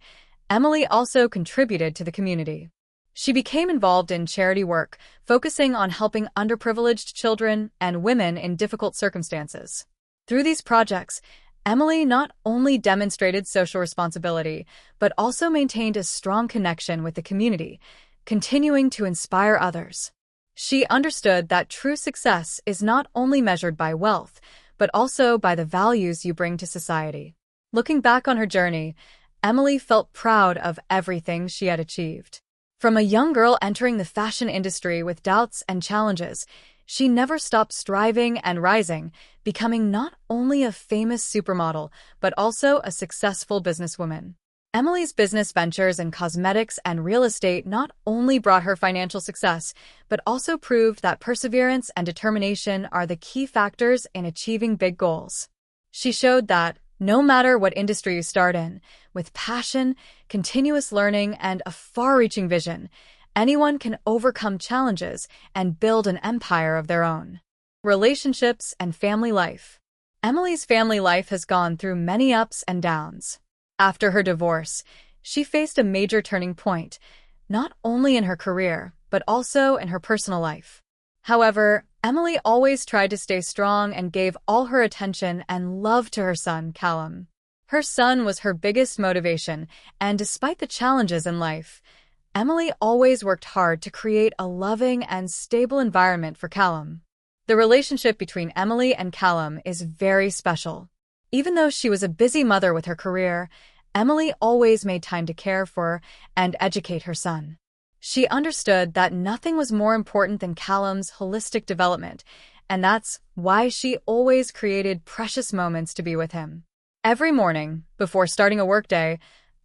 Speaker 1: Emily also contributed to the community. She became involved in charity work, focusing on helping underprivileged children and women in difficult circumstances. Through these projects, Emily not only demonstrated social responsibility, but also maintained a strong connection with the community, continuing to inspire others. She understood that true success is not only measured by wealth, but also by the values you bring to society. Looking back on her journey, Emily felt proud of everything she had achieved. From a young girl entering the fashion industry with doubts and challenges, she never stopped striving and rising, becoming not only a famous supermodel, but also a successful businesswoman. Emily's business ventures in cosmetics and real estate not only brought her financial success, but also proved that perseverance and determination are the key factors in achieving big goals. She showed that, no matter what industry you start in, with passion, continuous learning, and a far-reaching vision, anyone can overcome challenges and build an empire of their own. Relationships and family life. Emily's family life has gone through many ups and downs. After her divorce, she faced a major turning point, not only in her career, but also in her personal life. However, Emily always tried to stay strong and gave all her attention and love to her son, Callum. Her son was her biggest motivation, and despite the challenges in life, Emily always worked hard to create a loving and stable environment for Callum. The relationship between Emily and Callum is very special. Even though she was a busy mother with her career, Emily always made time to care for and educate her son. She understood that nothing was more important than Callum's holistic development, and that's why she always created precious moments to be with him. Every morning, before starting a workday,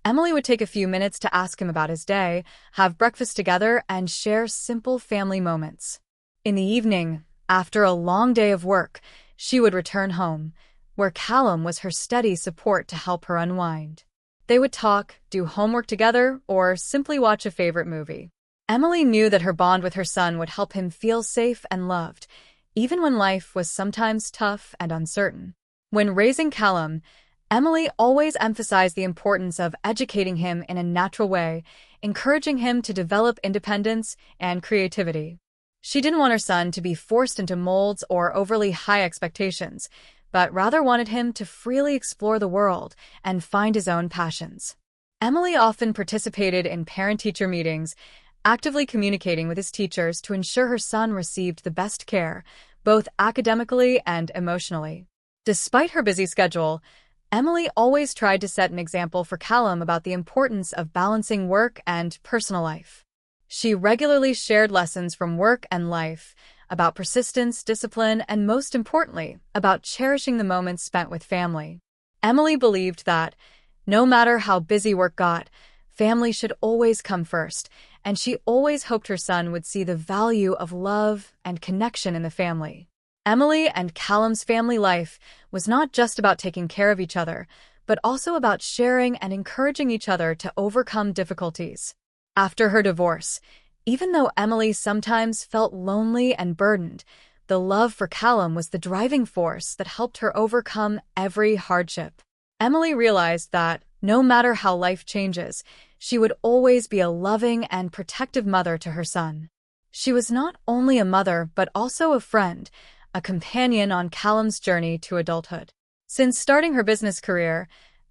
Speaker 1: Emily would take a few minutes to ask him about his day, have breakfast together, and share simple family moments. In the evening, after a long day of work, she would return home, where Callum was her steady support to help her unwind. They would talk, do homework together, or simply watch a favorite movie. Emily knew that her bond with her son would help him feel safe and loved, even when life was sometimes tough and uncertain. When raising Callum, Emily always emphasized the importance of educating him in a natural way, encouraging him to develop independence and creativity. She didn't want her son to be forced into molds or overly high expectations, but rather wanted him to freely explore the world and find his own passions. Emily often participated in parent-teacher meetings, actively communicating with his teachers to ensure her son received the best care, both academically and emotionally. Despite her busy schedule, Emily always tried to set an example for Callum about the importance of balancing work and personal life. She regularly shared lessons from work and life, about persistence, discipline, and most importantly, about cherishing the moments spent with family. Emily believed that, no matter how busy work got, family should always come first, and she always hoped her son would see the value of love and connection in the family. Emily and Callum's family life was not just about taking care of each other, but also about sharing and encouraging each other to overcome difficulties. After her divorce, even though Emily sometimes felt lonely and burdened, the love for Callum was the driving force that helped her overcome every hardship. Emily realized that, no matter how life changes, she would always be a loving and protective mother to her son. She was not only a mother but also a friend, a companion on Callum's journey to adulthood. Since starting her business career,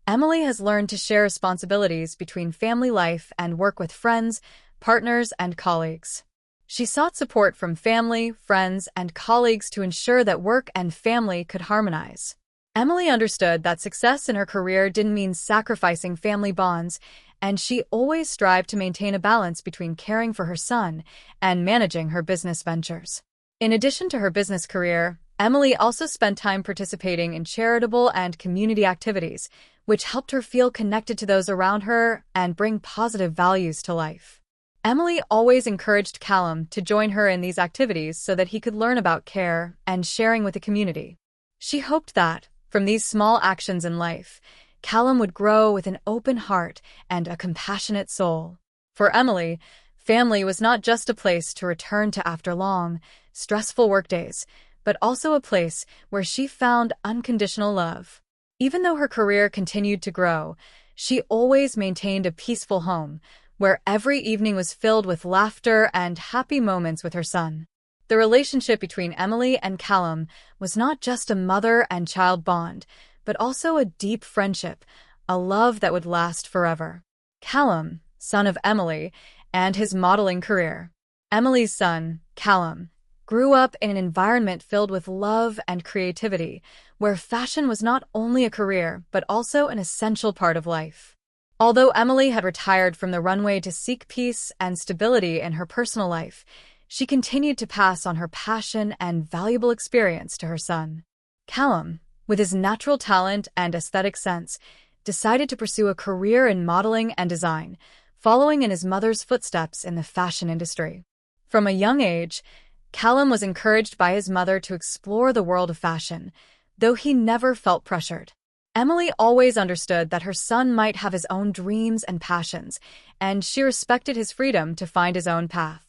Speaker 1: Emily has learned to share responsibilities between family life and work with friends, partners, and colleagues. She sought support from family, friends, and colleagues to ensure that work and family could harmonize. Emily understood that success in her career didn't mean sacrificing family bonds, and she always strived to maintain a balance between caring for her son and managing her business ventures. In addition to her business career, Emily also spent time participating in charitable and community activities, which helped her feel connected to those around her and bring positive values to life. Emily always encouraged Callum to join her in these activities so that he could learn about care and sharing with the community. She hoped that, from these small actions in life, Callum would grow with an open heart and a compassionate soul. For Emily, family was not just a place to return to after long, stressful workdays, but also a place where she found unconditional love. Even though her career continued to grow, she always maintained a peaceful home, where every evening was filled with laughter and happy moments with her son. The relationship between Emily and Callum was not just a mother and child bond, but also a deep friendship, a love that would last forever. Callum, son of Emily, and his modeling career. Emily's son, Callum, grew up in an environment filled with love and creativity, where fashion was not only a career but also an essential part of life. Although Emily had retired from the runway to seek peace and stability in her personal life, she continued to pass on her passion and valuable experience to her son. Callum, with his natural talent and aesthetic sense, decided to pursue a career in modeling and design, following in his mother's footsteps in the fashion industry. From a young age, Callum was encouraged by his mother to explore the world of fashion, though he never felt pressured. Emily always understood that her son might have his own dreams and passions, and she respected his freedom to find his own path.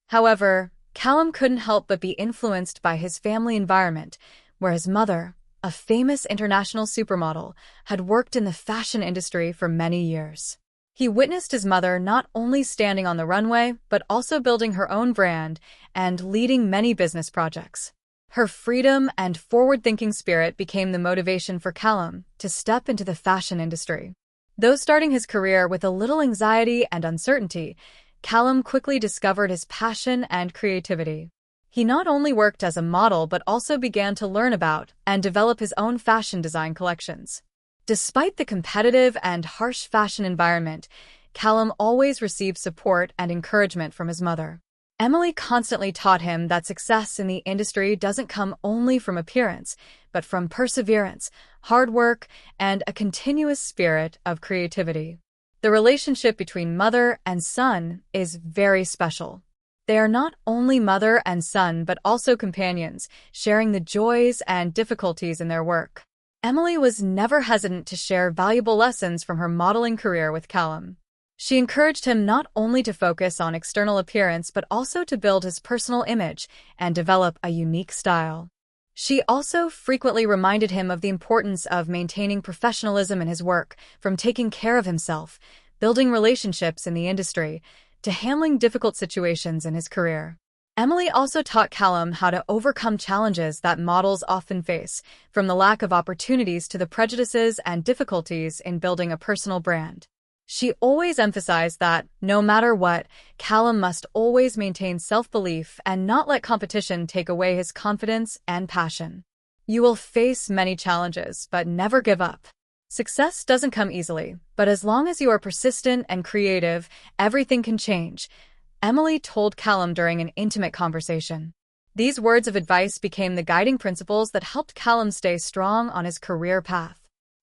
Speaker 1: However, Callum couldn't help but be influenced by his family environment, where his mother, a famous international supermodel, had worked in the fashion industry for many years. He witnessed his mother not only standing on the runway, but also building her own brand and leading many business projects. Her freedom and forward-thinking spirit became the motivation for Callum to step into the fashion industry. Though starting his career with a little anxiety and uncertainty, Callum quickly discovered his passion and creativity. He not only worked as a model but also began to learn about and develop his own fashion design collections. Despite the competitive and harsh fashion environment, Callum always received support and encouragement from his mother. Emily constantly taught him that success in the industry doesn't come only from appearance, but from perseverance, hard work, and a continuous spirit of creativity. The relationship between mother and son is very special. They are not only mother and son but also companions, sharing the joys and difficulties in their work. Emily was never hesitant to share valuable lessons from her modeling career with Callum. She encouraged him not only to focus on external appearance but also to build his personal image and develop a unique style. She also frequently reminded him of the importance of maintaining professionalism in his work, from taking care of himself, building relationships in the industry, to handling difficult situations in his career. Emily also taught Callum how to overcome challenges that models often face, from the lack of opportunities to the prejudices and difficulties in building a personal brand. She always emphasized that, no matter what, Callum must always maintain self-belief and not let competition take away his confidence and passion. You will face many challenges, but never give up. Success doesn't come easily, but as long as you are persistent and creative, everything can change, Emily told Callum during an intimate conversation. These words of advice became the guiding principles that helped Callum stay strong on his career path.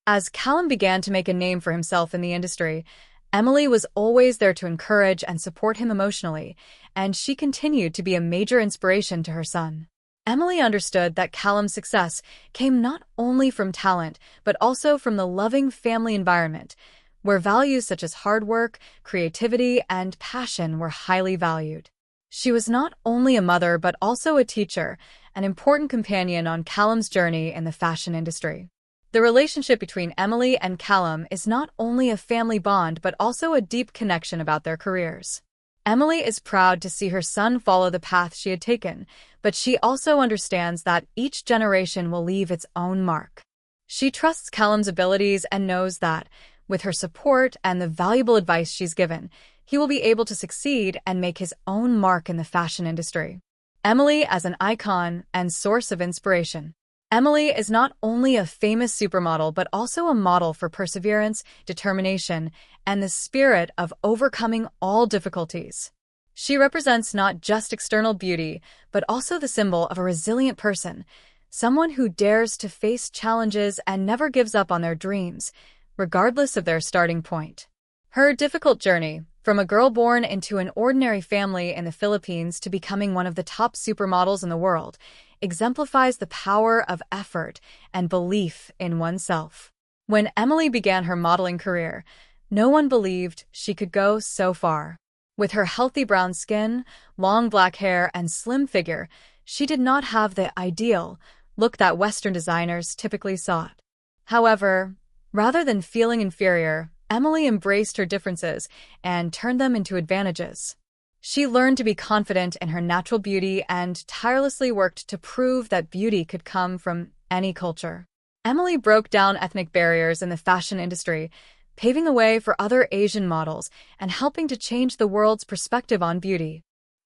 Speaker 1: As Callum began to make a name for himself in the industry, Emily was always there to encourage and support him emotionally, and she continued to be a major inspiration to her son. Emily understood that Callum's success came not only from talent, but also from the loving family environment, where values such as hard work, creativity, and passion were highly valued. She was not only a mother but also a teacher, an important companion on Callum's journey in the fashion industry. The relationship between Emily and Callum is not only a family bond but also a deep connection about their careers. Emily is proud to see her son follow the path she had taken, but she also understands that each generation will leave its own mark. She trusts Callum's abilities and knows that, with her support and the valuable advice she's given, he will be able to succeed and make his own mark in the fashion industry. Emily as an icon and source of inspiration. Emily is not only a famous supermodel but also a model for perseverance, determination, and the spirit of overcoming all difficulties. She represents not just external beauty, but also the symbol of a resilient person, someone who dares to face challenges and never gives up on their dreams, regardless of their starting point. Her difficult journey, from a girl born into an ordinary family in the Philippines to becoming one of the top supermodels in the world, exemplifies the power of effort and belief in oneself. When Emily began her modeling career, no one believed she could go so far. With her healthy brown skin, long black hair, and slim figure, she did not have the ideal look that Western designers typically sought. However, rather than feeling inferior, Emily embraced her differences and turned them into advantages. She learned to be confident in her natural beauty and tirelessly worked to prove that beauty could come from any culture. Emily broke down ethnic barriers in the fashion industry, paving the way for other Asian models and helping to change the world's perspective on beauty.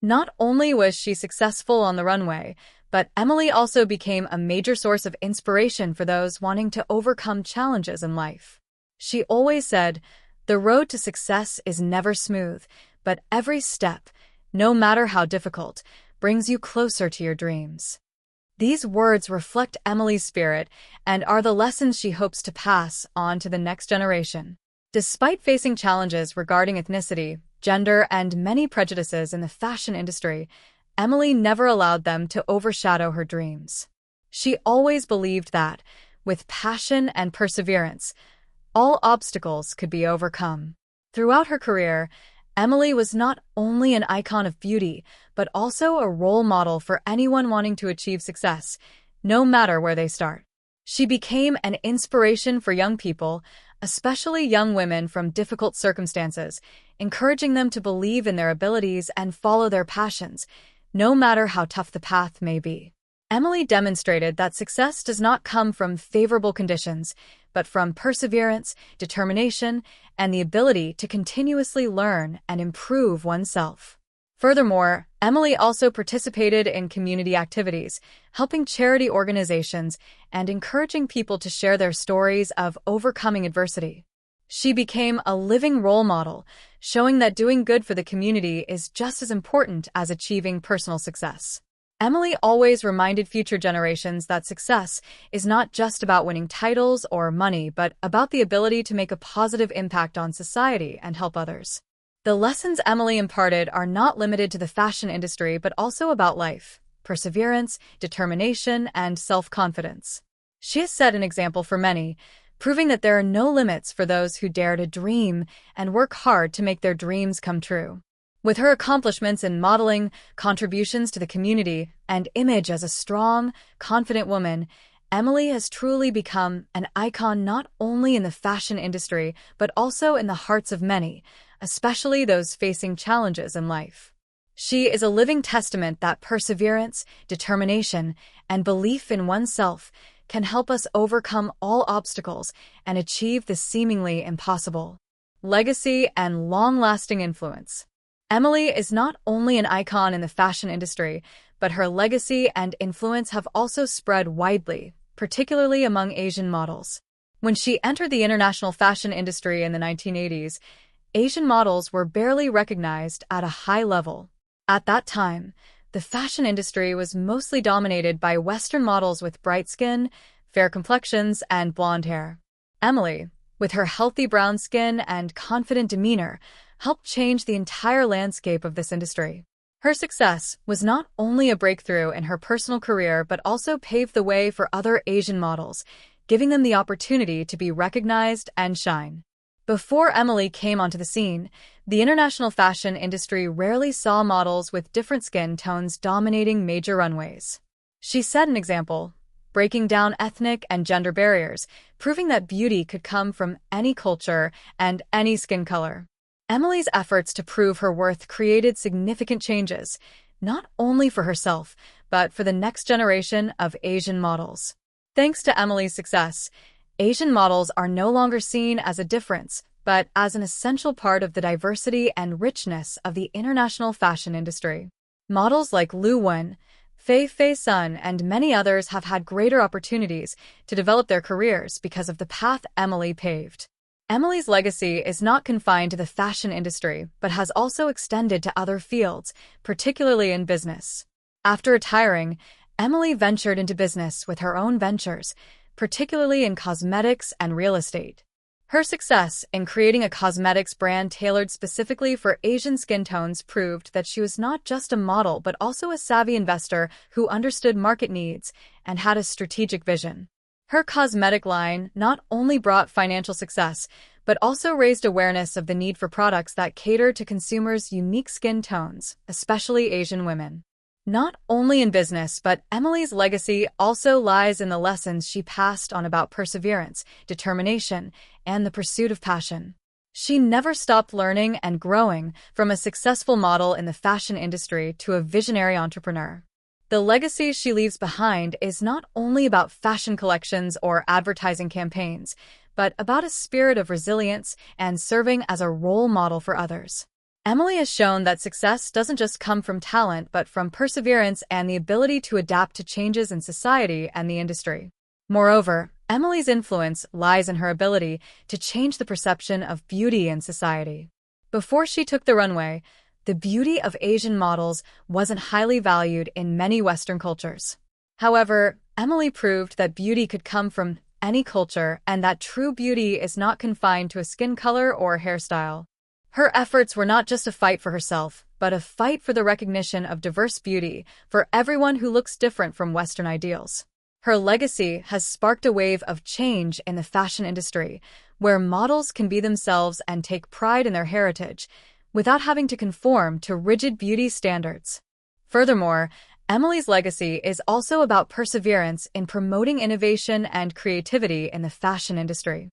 Speaker 1: Not only was she successful on the runway, but Emily also became a major source of inspiration for those wanting to overcome challenges in life. She always said, "The road to success is never smooth, but every step, no matter how difficult, brings you closer to your dreams." These words reflect Emily's spirit and are the lessons she hopes to pass on to the next generation. Despite facing challenges regarding ethnicity, gender, and many prejudices in the fashion industry, Emily never allowed them to overshadow her dreams. She always believed that, with passion and perseverance, all obstacles could be overcome. Throughout her career, Emily was not only an icon of beauty, but also a role model for anyone wanting to achieve success, no matter where they start. She became an inspiration for young people, especially young women from difficult circumstances, encouraging them to believe in their abilities and follow their passions, no matter how tough the path may be. Emily demonstrated that success does not come from favorable conditions, but from perseverance, determination, and the ability to continuously learn and improve oneself. Furthermore, Emily also participated in community activities, helping charity organizations and encouraging people to share their stories of overcoming adversity. She became a living role model, showing that doing good for the community is just as important as achieving personal success. Emily always reminded future generations that success is not just about winning titles or money, but about the ability to make a positive impact on society and help others. The lessons Emily imparted are not limited to the fashion industry, but also about life, perseverance, determination, and self-confidence. She has set an example for many, proving that there are no limits for those who dare to dream and work hard to make their dreams come true. With her accomplishments in modeling, contributions to the community, and image as a strong, confident woman, Emily has truly become an icon not only in the fashion industry, but also in the hearts of many, especially those facing challenges in life. She is a living testament that perseverance, determination, and belief in oneself can help us overcome all obstacles and achieve the seemingly impossible. Legacy and long-lasting influence. Emily is not only an icon in the fashion industry, but her legacy and influence have also spread widely, particularly among Asian models. When she entered the international fashion industry in the 1980s, Asian models were barely recognized at a high level. At that time, the fashion industry was mostly dominated by Western models with bright skin, fair complexions, and blonde hair. Emily, with her healthy brown skin and confident demeanor, helped change the entire landscape of this industry. Her success was not only a breakthrough in her personal career, but also paved the way for other Asian models, giving them the opportunity to be recognized and shine. Before Emily came onto the scene, the international fashion industry rarely saw models with different skin tones dominating major runways. She set an example, breaking down ethnic and gender barriers, proving that beauty could come from any culture and any skin color. Emily's efforts to prove her worth created significant changes, not only for herself, but for the next generation of Asian models. Thanks to Emily's success, Asian models are no longer seen as a difference, but as an essential part of the diversity and richness of the international fashion industry. Models like Lu Wen, Fei Sun, and many others have had greater opportunities to develop their careers because of the path Emily paved. Emily's legacy is not confined to the fashion industry, but has also extended to other fields, particularly in business. After retiring, Emily ventured into business with her own ventures, particularly in cosmetics and real estate. Her success in creating a cosmetics brand tailored specifically for Asian skin tones proved that she was not just a model but also a savvy investor who understood market needs and had a strategic vision. Her cosmetic line not only brought financial success, but also raised awareness of the need for products that cater to consumers' unique skin tones, especially Asian women. Not only in business, but Emily's legacy also lies in the lessons she passed on about perseverance, determination, and the pursuit of passion. She never stopped learning and growing, from a successful model in the fashion industry to a visionary entrepreneur. The legacy she leaves behind is not only about fashion collections or advertising campaigns, but about a spirit of resilience and serving as a role model for others. Emily has shown that success doesn't just come from talent, but from perseverance and the ability to adapt to changes in society and the industry. Moreover, Emily's influence lies in her ability to change the perception of beauty in society. Before she took the runway, the beauty of Asian models wasn't highly valued in many Western cultures. However, Emily proved that beauty could come from any culture and that true beauty is not confined to a skin color or hairstyle. Her efforts were not just a fight for herself, but a fight for the recognition of diverse beauty for everyone who looks different from Western ideals. Her legacy has sparked a wave of change in the fashion industry, where models can be themselves and take pride in their heritage, without having to conform to rigid beauty standards. Furthermore, Emily's legacy is also about perseverance in promoting innovation and creativity in the fashion industry.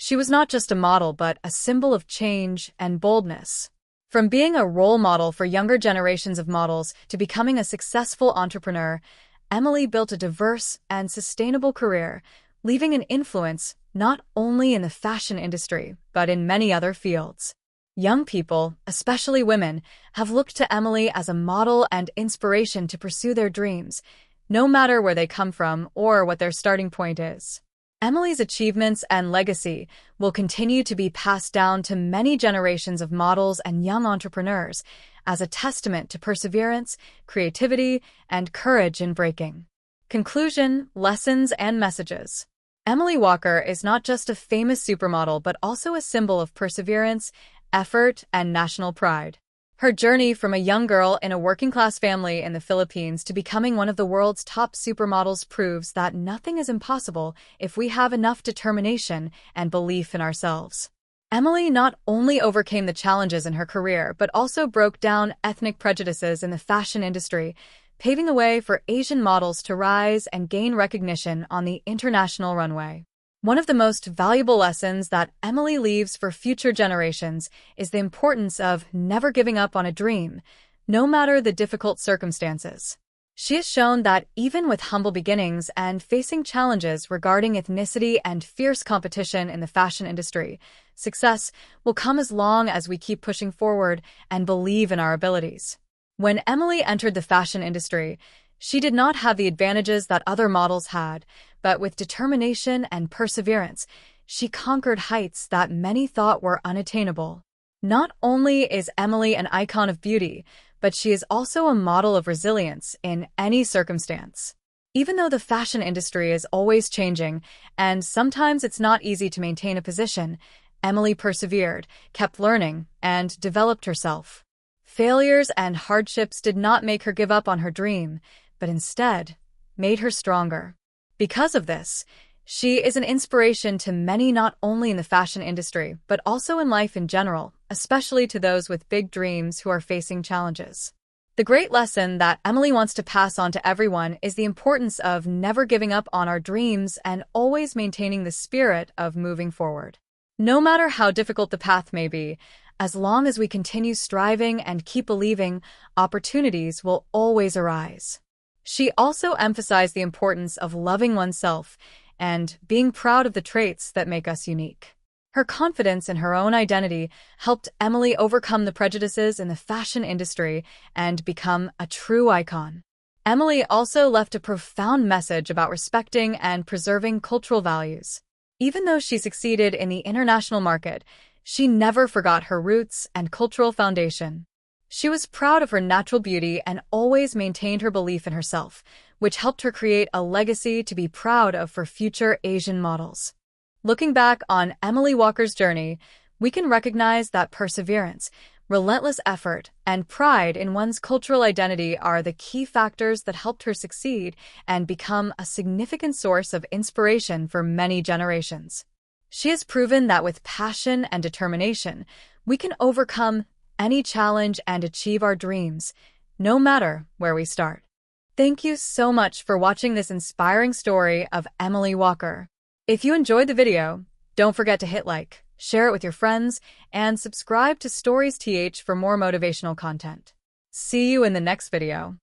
Speaker 1: She was not just a model, but a symbol of change and boldness. From being a role model for younger generations of models to becoming a successful entrepreneur, Emily built a diverse and sustainable career, leaving an influence not only in the fashion industry, but in many other fields. Young people, especially women, have looked to Emily as a model and inspiration to pursue their dreams, no matter where they come from or what their starting point is. Emily's achievements and legacy will continue to be passed down to many generations of models and young entrepreneurs as a testament to perseverance, creativity, and courage in breaking. Conclusion, lessons, and messages. Emily Walker is not just a famous supermodel, but also a symbol of perseverance, effort, and national pride. Her journey from a young girl in a working-class family in the Philippines to becoming one of the world's top supermodels proves that nothing is impossible if we have enough determination and belief in ourselves. Emily not only overcame the challenges in her career, but also broke down ethnic prejudices in the fashion industry, paving the way for Asian models to rise and gain recognition on the international runway. One of the most valuable lessons that Emily leaves for future generations is the importance of never giving up on a dream, no matter the difficult circumstances. She has shown that even with humble beginnings and facing challenges regarding ethnicity and fierce competition in the fashion industry, success will come as long as we keep pushing forward and believe in our abilities. When Emily entered the fashion industry, she did not have the advantages that other models had, but with determination and perseverance, she conquered heights that many thought were unattainable. Not only is Emily an icon of beauty, but she is also a model of resilience in any circumstance. Even though the fashion industry is always changing, and sometimes it's not easy to maintain a position, Emily persevered, kept learning, and developed herself. Failures and hardships did not make her give up on her dream, but instead made her stronger. Because of this, she is an inspiration to many, not only in the fashion industry, but also in life in general, especially to those with big dreams who are facing challenges. The great lesson that Emily wants to pass on to everyone is the importance of never giving up on our dreams and always maintaining the spirit of moving forward. No matter how difficult the path may be, as long as we continue striving and keep believing, opportunities will always arise. She also emphasized the importance of loving oneself and being proud of the traits that make us unique. Her confidence in her own identity helped Emily overcome the prejudices in the fashion industry and become a true icon. Emily also left a profound message about respecting and preserving cultural values. Even though she succeeded in the international market, she never forgot her roots and cultural foundation. She was proud of her natural beauty and always maintained her belief in herself, which helped her create a legacy to be proud of for future Asian models. Looking back on Emily Walker's journey, we can recognize that perseverance, relentless effort, and pride in one's cultural identity are the key factors that helped her succeed and become a significant source of inspiration for many generations. She has proven that with passion and determination, we can overcome any challenge and achieve our dreams, no matter where we start. Thank you so much for watching this inspiring story of Emily Walker. If you enjoyed the video, don't forget to hit like, share it with your friends, and subscribe to Stories TH for more motivational content. See you in the next video.